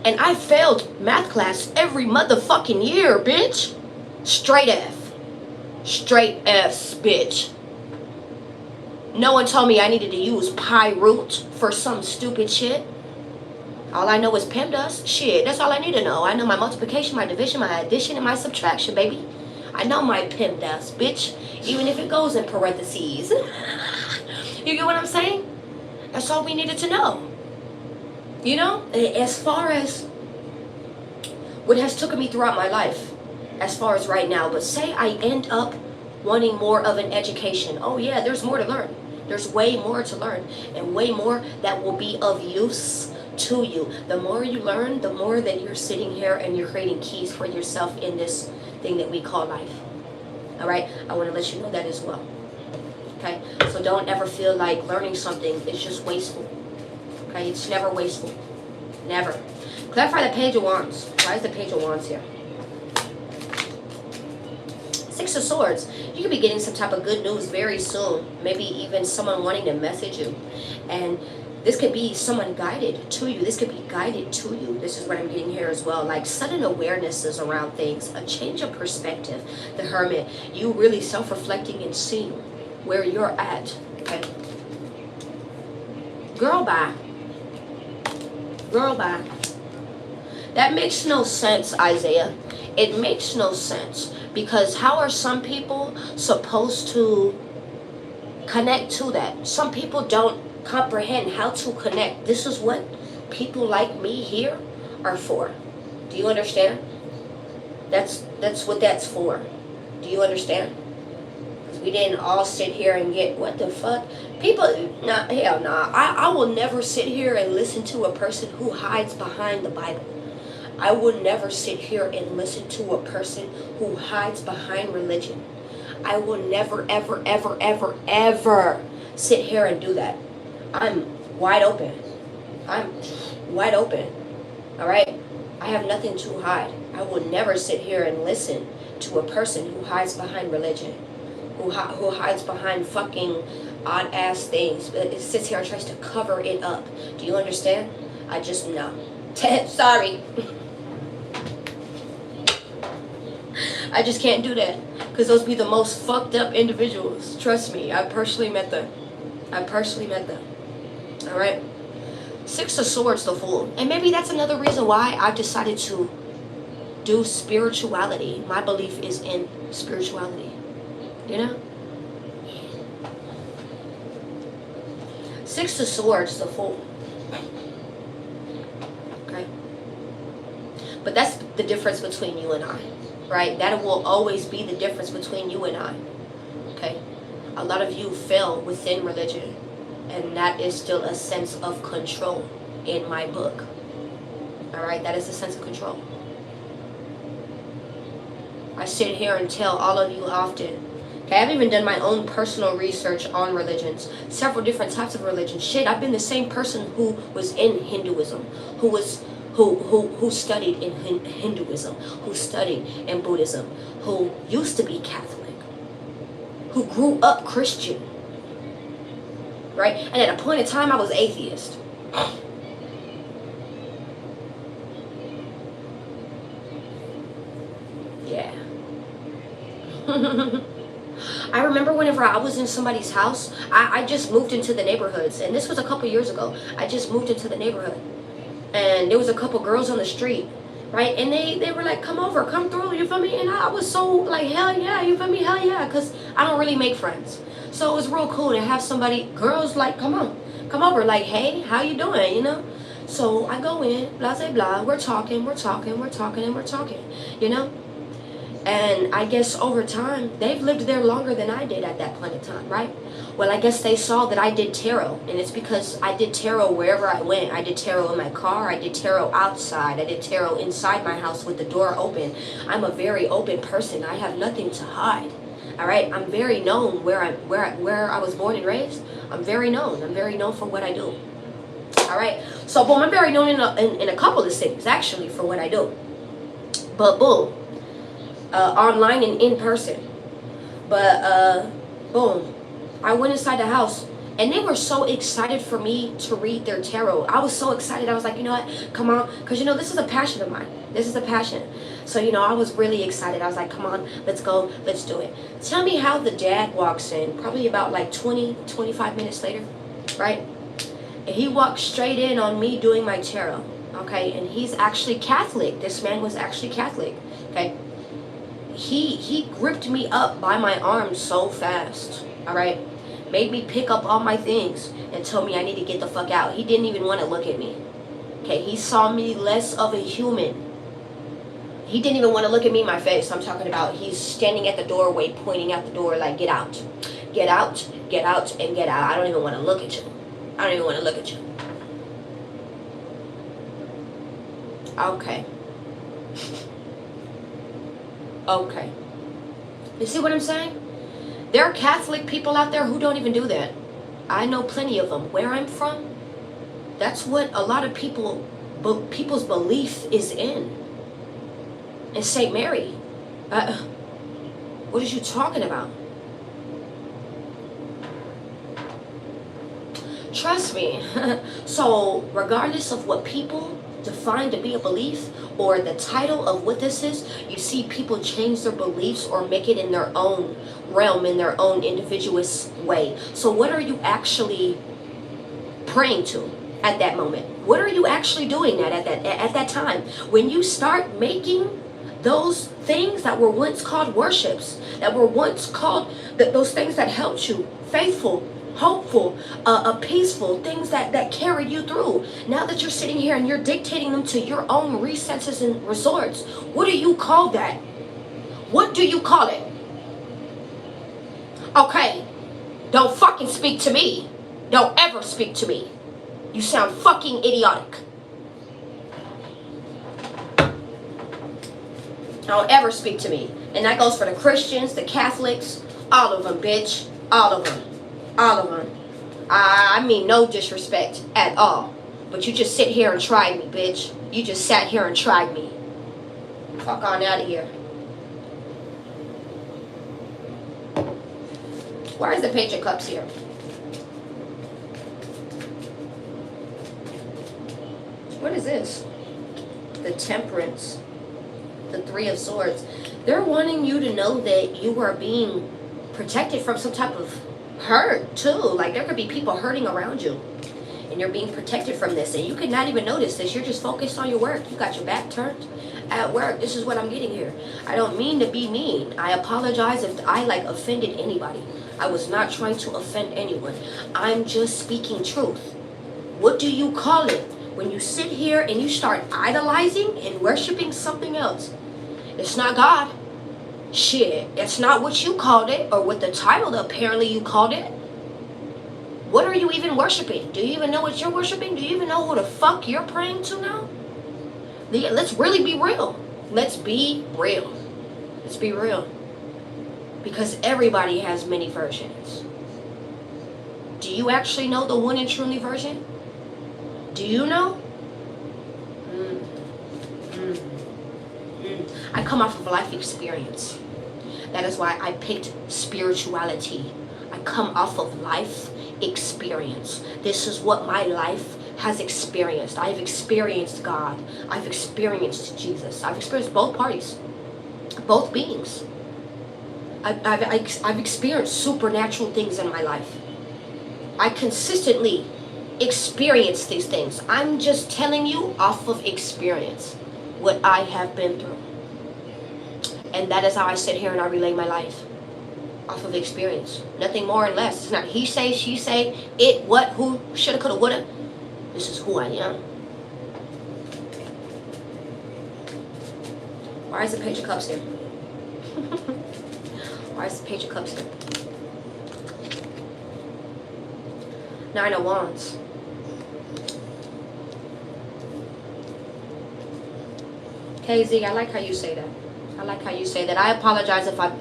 And I failed math class every motherfucking year, bitch. Straight F. Straight F's, bitch. No one told me I needed to use pi root for some stupid shit. All I know is PEMDAS. Shit, that's all I need to know. I know my multiplication, my division, my addition, and my subtraction, baby. I know my PEMDAS, bitch. Even if it goes in parentheses. You get what I'm saying? That's all we needed to know. You know? As far as what has taken me throughout my life, as far as right now, but say I end up wanting more of an education. Oh yeah, there's more to learn. There's way more to learn, and way more that will be of use to you. The more you learn, the more that you're sitting here and you're creating keys for yourself in this thing that we call life. All right, I want to let you know that as well. Okay, so don't ever feel like learning something is just wasteful. Okay, it's never wasteful. Never. Clarify the Page of Wands. Why is the Page of Wands here? Six of Swords. You could be getting some type of good news very soon. Maybe even someone wanting to message you. And this could be someone guided to you. This could be guided to you. This is what I'm getting here as well. Like sudden awarenesses around things. A change of perspective. The Hermit. You really self-reflecting and seeing where you're at. Okay. Girl, bye. Girl, bye. That makes no sense, Isaiah. It makes no sense. Because how are some people supposed to connect to that? Some people don't comprehend how to connect. This is what people like me here are for. Do you understand? That's what that's for. Do you understand? Because we didn't all sit here and get, what the fuck? People, nah, hell nah. I will never sit here and listen to a person who hides behind the Bible. I will never sit here and listen to a person who hides behind religion. I will never, ever, ever, ever, ever sit here and do that. I'm wide open. I'm wide open. All right? I have nothing to hide. I will never sit here and listen to a person who hides behind religion, who hides behind fucking odd-ass things. It sits here and tries to cover it up. Do you understand? I just, no. Sorry. I just can't do that. Because those be the most fucked up individuals. Trust me. I personally met them. Alright? Six of Swords, the Fool. And maybe that's another reason why I've decided to do spirituality. My belief is in spirituality. You know? Six of Swords, the Fool. Okay? But that's the difference between you and I. Right? That will always be the difference between you and I. Okay? A lot of you fell within religion. And that is still a sense of control in my book. Alright? That is a sense of control. I sit here and tell all of you often. Okay, I've even done my own personal research on religions. Several different types of religions. Shit, I've been the same person who was in Hinduism. Who studied in Hinduism, who studied in Buddhism, who used to be Catholic, who grew up Christian, right? And at a point in time, I was atheist. Yeah. I remember whenever I was in somebody's house, I just moved into the neighborhoods, and this was a couple years ago. I just moved into the neighborhood. And there was a couple girls on the street, right? And they were like, come over, come through, you feel me? And I was so like, hell yeah, you feel me? Hell yeah, because I don't really make friends. So it was real cool to have somebody, girls like, come on, come over, like, hey, how you doing, you know? So I go in, blah, blah, blah, we're talking, you know? And I guess over time, they've lived there longer than I did at that point in time, right? Well, I guess they saw that I did tarot, and it's because I did tarot wherever I went. I did tarot in my car, I did tarot outside, I did tarot inside my house with the door open. I'm a very open person. I have nothing to hide. All right, I'm very known where I was born and raised. I'm very known. I'm very known for what I do. All right, so boom, I'm very known in a couple of cities actually for what I do. But boom. Online and in person. But boom, I went inside the house and they were so excited for me to read their tarot. I was so excited. I was like, you know what, come on, because you know this is a passion of mine. This is a passion. So you know I was really excited. I was like, come on, let's go, let's do it. Tell me how the dad walks in, probably about like 20-25 minutes later, right? And he walked straight in on me doing my tarot. Okay, and he's actually Catholic. This man was actually Catholic. Okay, he gripped me up by my arm so fast, all right, made me pick up all my things and told me I need to get the fuck out. He didn't even want to look at me. Okay, he saw me less of a human. He didn't even want to look at me in my face. I'm talking about he's standing at the doorway pointing out the door like, get out, get out, get out, and get out. I don't even want to look at you. I don't even want to look at you. Okay. Okay. You see what I'm saying? There are Catholic people out there who don't even do that. I know plenty of them. Where I'm from, that's what a lot of people's belief is in. And St. Mary. What are you talking about? Trust me. So regardless of what people define to be a belief or the title of what this is, you see people change their beliefs or make it in their own realm, in their own individualist way. So what are you actually praying to at that moment? What are you actually doing at that time? When you start making those things that were once called worships, that were once called those things that helped you, faithful, hopeful, peaceful, things that carried you through. Now that you're sitting here and you're dictating them to your own recesses and resorts, what do you call that? What do you call it? Okay, don't fucking speak to me. Don't ever speak to me. You sound fucking idiotic. Don't ever speak to me. And that goes for the Christians, the Catholics, all of them, bitch. All of them. All of them. I mean no disrespect at all. But you just sit here and tried me, bitch. You just sat here and tried me. Fuck on out of here. Why is the Page of Cups here? What is this? The Temperance. The Three of Swords. They're wanting you to know that you are being protected from some type of hurt too. Like there could be people hurting around you and you're being protected from this, and you could not even notice this. You're just focused on your work. You got your back turned at work. This is what I'm getting here. I don't mean to be mean. I apologize if I offended anybody. I was not trying to offend anyone. I'm just speaking truth. What do you call it when you sit here and you start idolizing and worshiping something else? It's not God. Shit, it's not what you called it or what the title that apparently you called it. What are you even worshiping? Do you even know what you're worshiping? Do you even know who the fuck you're praying to now? Let's really be real. Let's be real. Let's be real. Because everybody has many versions. Do you actually know the one and truly version? Do you know? I come off of life experience. That is why I picked spirituality. I come off of life experience. This is what my life has experienced. I've experienced God. I've experienced Jesus. I've experienced both parties, both beings. I've experienced supernatural things in my life. I consistently experience these things. I'm just telling you off of experience what I have been through. And that is how I sit here and I relay my life. Off of experience. Nothing more and less. It's not he say, she say, it, what, who, shoulda, coulda, woulda. This is who I am. Why is the Page of Cups here? Why is the Page of Cups here? Nine of Wands. KZ, I like how you say that. I like how you say that. I apologize if I've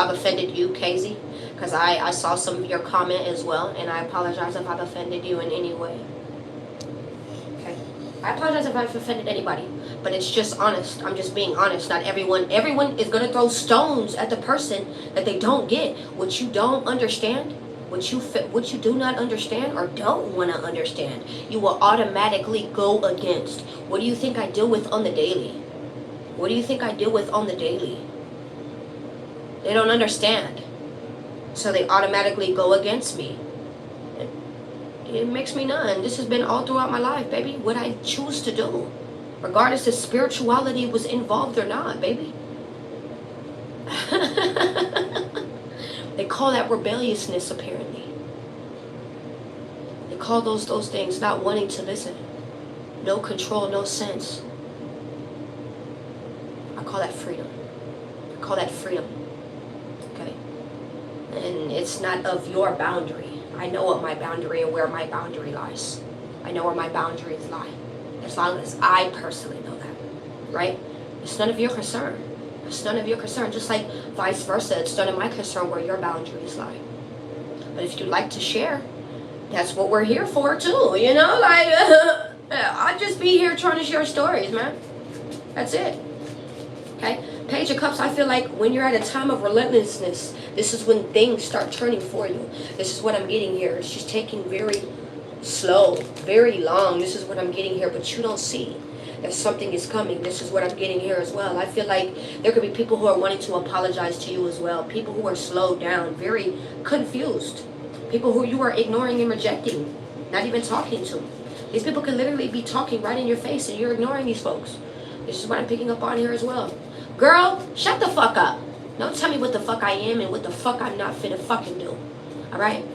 offended you, KZ, because I saw some of your comment as well, and I apologize if I've offended you in any way. Okay, I apologize if I've offended anybody, but it's just honest. I'm just being honest. Not everyone is gonna throw stones at the person that they don't get. What you don't understand, what you do not understand or don't want to understand, you will automatically go against. What do you think I deal with on the daily? What do you think I deal with on the daily? They don't understand. So they automatically go against me. It makes me none. This has been all throughout my life, baby. What I choose to do. Regardless if spirituality was involved or not, baby. They call that rebelliousness, apparently. They call those things not wanting to listen. No control, no sense. I call that freedom. I call that freedom. Okay? And it's not of your boundary. I know what my boundary and where my boundary lies. I know where my boundaries lie. As long as I personally know that. Right? It's none of your concern. It's none of your concern. Just like vice versa, it's none of my concern where your boundaries lie. But if you like to share, that's what we're here for too. You know, like I'll just be here trying to share stories, man. That's it. Okay? Page of Cups, I feel like when you're at a time of relentlessness, this is when things start turning for you. This is what I'm getting here. It's just taking very slow, very long. This is what I'm getting here, but you don't see that something is coming. This is what I'm getting here as well. I feel like there could be people who are wanting to apologize to you as well. People who are slowed down, very confused. People who you are ignoring and rejecting, not even talking to. These people can literally be talking right in your face and you're ignoring these folks. This is what I'm picking up on here as well. Girl, shut the fuck up. Don't tell me what the fuck I am and what the fuck I'm not finna fucking do. Alright?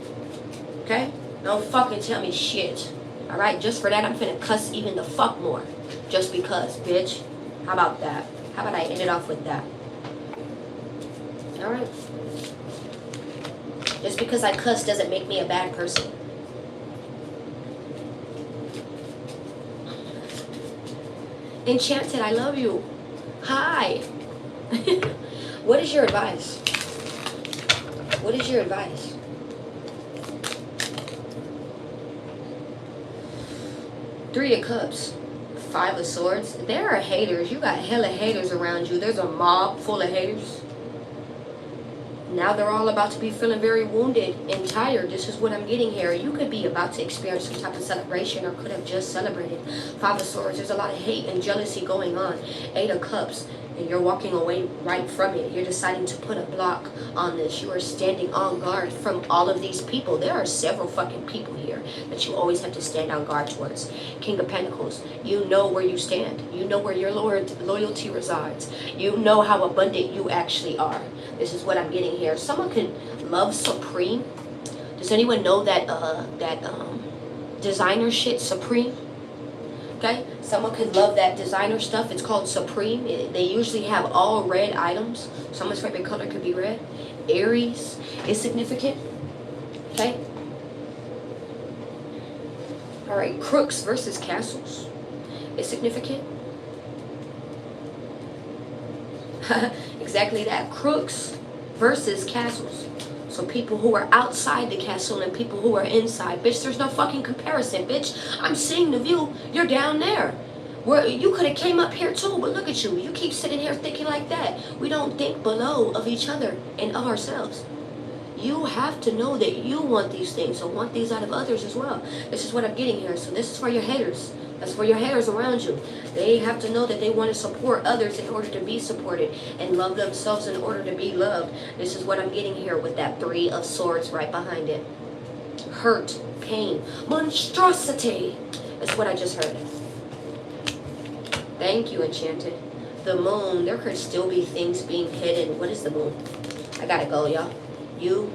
Okay? Don't fucking tell me shit. Alright? Just for that, I'm finna cuss even the fuck more. Just because, bitch. How about that? How about I end it off with that? Alright? Just because I cuss doesn't make me a bad person. Enchanted, I love you. Hi. What is your advice? What is your advice? Three of Cups. Five of Swords. There are haters. You got hella haters around you. There's a mob full of haters. Now they're all about to be feeling very wounded and tired. This is what I'm getting here. You could be about to experience some type of celebration or could have just celebrated. Five of Swords. There's a lot of hate and jealousy going on. Eight of Cups. And you're walking away right from it. You're deciding to put a block on this. You are standing on guard from all of these people. There are several fucking people here that you always have to stand on guard towards. King of Pentacles. You know where you stand. You know where your loyalty resides. You know how abundant you actually are. This is what I'm getting here. Someone can love Supreme. Does anyone know that designer shit, Supreme? Okay, someone could love that designer stuff. It's called Supreme. They usually have all red items. Someone's favorite color could be red. Aries is significant. Okay. All right, Crooks versus Castles is significant. Exactly that. Crooks versus Castles. So people who are outside the castle and people who are inside. Bitch, there's no fucking comparison, bitch. I'm seeing the view. You're down there. Where you could have came up here too, but look at you. You keep sitting here thinking like that. We don't think below of each other and of ourselves. You have to know that you want these things, so want these out of others as well. This is what I'm getting here. So this is for your haters. That's for your haters around you. They have to know that they want to support others in order to be supported and love themselves in order to be loved. This is what I'm getting here with that Three of Swords right behind it. Hurt, pain, monstrosity. That's what I just heard. Thank you, Enchanted. The Moon. There could still be things being hidden. What is the Moon? I gotta go, y'all. You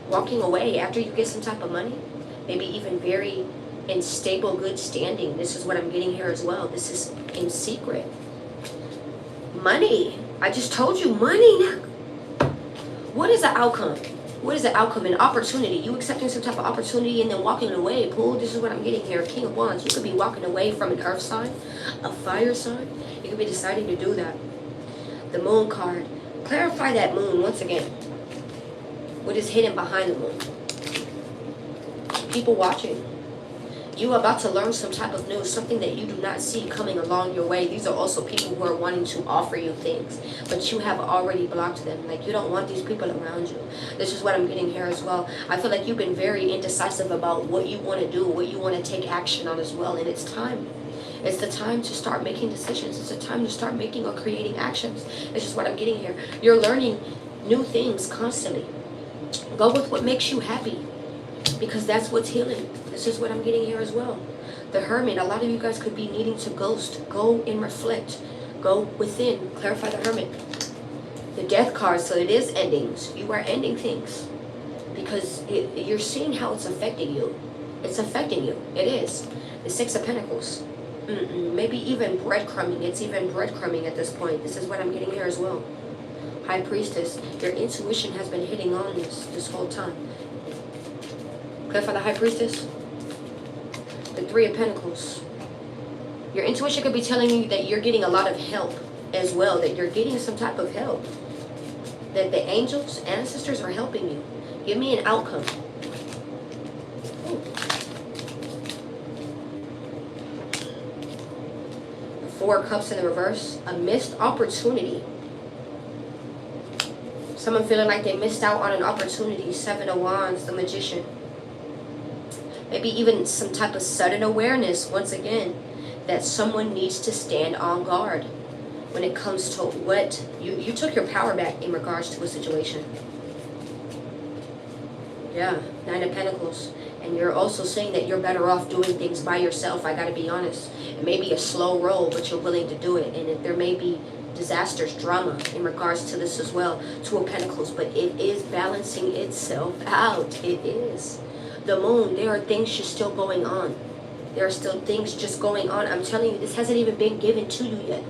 walking away after you get some type of money. Maybe even very in stable, good standing. This is what I'm getting here as well. This is in secret. Money. I just told you money. What is the outcome? What is the outcome? An opportunity. You accepting some type of opportunity and then walking away. Pool. This is what I'm getting here. King of Wands. You could be walking away from an earth sign, a fire sign. You could be deciding to do that. The Moon card. Clarify that Moon once again. What is hidden behind the Moon? People watching. You are about to learn some type of news, something that you do not see coming along your way. These are also people who are wanting to offer you things, but you have already blocked them. Like, you don't want these people around you. This is what I'm getting here as well. I feel like you've been very indecisive about what you want to do, what you want to take action on as well, and it's time. It's the time to start making decisions. It's the time to start making or creating actions. This is what I'm getting here. You're learning new things constantly. Go with what makes you happy, because that's what's healing. This is what I'm getting here as well. The Hermit. A lot of you guys could be needing to ghost. Go and reflect. Go within. Clarify the Hermit. The Death card. So it is endings. You are ending things because you're seeing how it's affecting you. It's affecting you. It is. The Six of Pentacles. Maybe even breadcrumbing. It's even breadcrumbing at this point. This is what I'm getting here as well. High Priestess. Your intuition has been hitting on this whole time. Clarify the High Priestess. The Three of Pentacles. Your intuition could be telling you that you're getting a lot of help as well, that you're getting some type of help. That the angels, ancestors are helping you. Give me an outcome. Ooh. The Four of Cups in the reverse. A missed opportunity. Someone feeling like they missed out on an opportunity. Seven of Wands, the Magician. Maybe even some type of sudden awareness, once again, that someone needs to stand on guard when it comes to what you took your power back in regards to a situation. Yeah, Nine of Pentacles. And you're also saying that you're better off doing things by yourself, I gotta be honest. It may be a slow roll, but you're willing to do it. And there may be disasters, drama in regards to this as well. Two of Pentacles, but it is balancing itself out. It is. The Moon, there are things just still going on. There are still things just going on. I'm telling you, this hasn't even been given to you yet.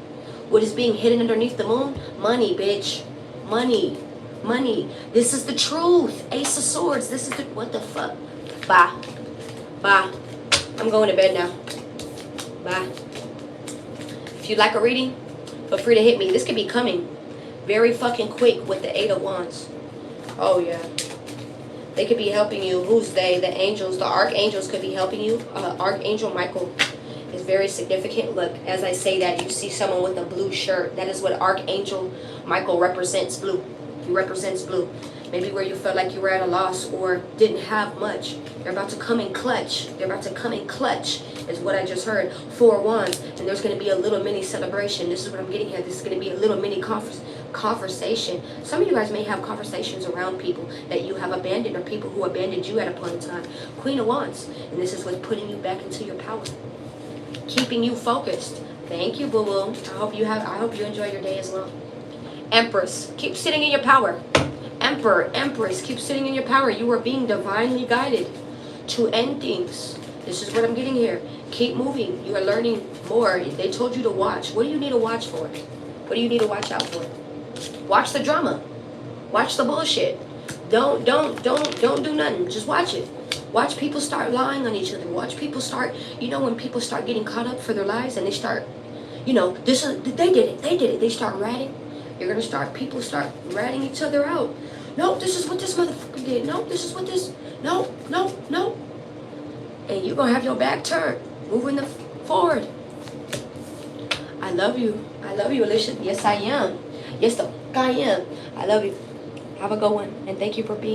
What is being hidden underneath the moon? Money, bitch. Money. Money. This is the truth. Ace of Swords. This is the... What the fuck? Bye. Bye. I'm going to bed now. Bye. If you'd like a reading, feel free to hit me. This could be coming very fucking quick with the Eight of Wands. Oh, yeah. They could be helping you. Who's they? The angels. The archangels could be helping you. Archangel Michael is very significant. Look, as I say that, you see someone with a blue shirt. That is what Archangel Michael represents. Blue. He represents blue. Maybe where you felt like you were at a loss or didn't have much. They're about to come in clutch. They're about to come in clutch is what I just heard. Four of Wands. And there's going to be a little mini celebration. This is what I'm getting here. This is going to be a little mini conversation. Some of you guys may have conversations around people that you have abandoned or people who abandoned you at a point in time. Queen of Wands. And this is what's putting you back into your power. Keeping you focused. Thank you, boo-boo. I hope you enjoy your day as well. Empress. Keep sitting in your power. Emperor, Empress, keep sitting in your power. You are being divinely guided to end things. This is what I'm getting here. Keep moving. You are learning more. They told you to watch. What do you need to watch for? What do you need to watch out for? Watch the drama. Watch the bullshit. Don't do nothing. Just watch it. Watch people start lying on each other. Watch people start, when people start getting caught up for their lives and they start, they did it. They start ratting. You're going to start, people start ratting each other out. No, this is what this motherfucker did. No, this is what this, no. And you're going to have your back turned, moving forward. I love you. I love you, Alicia. Yes, I am. Yes, I am. I love you. Have a good one. And thank you for being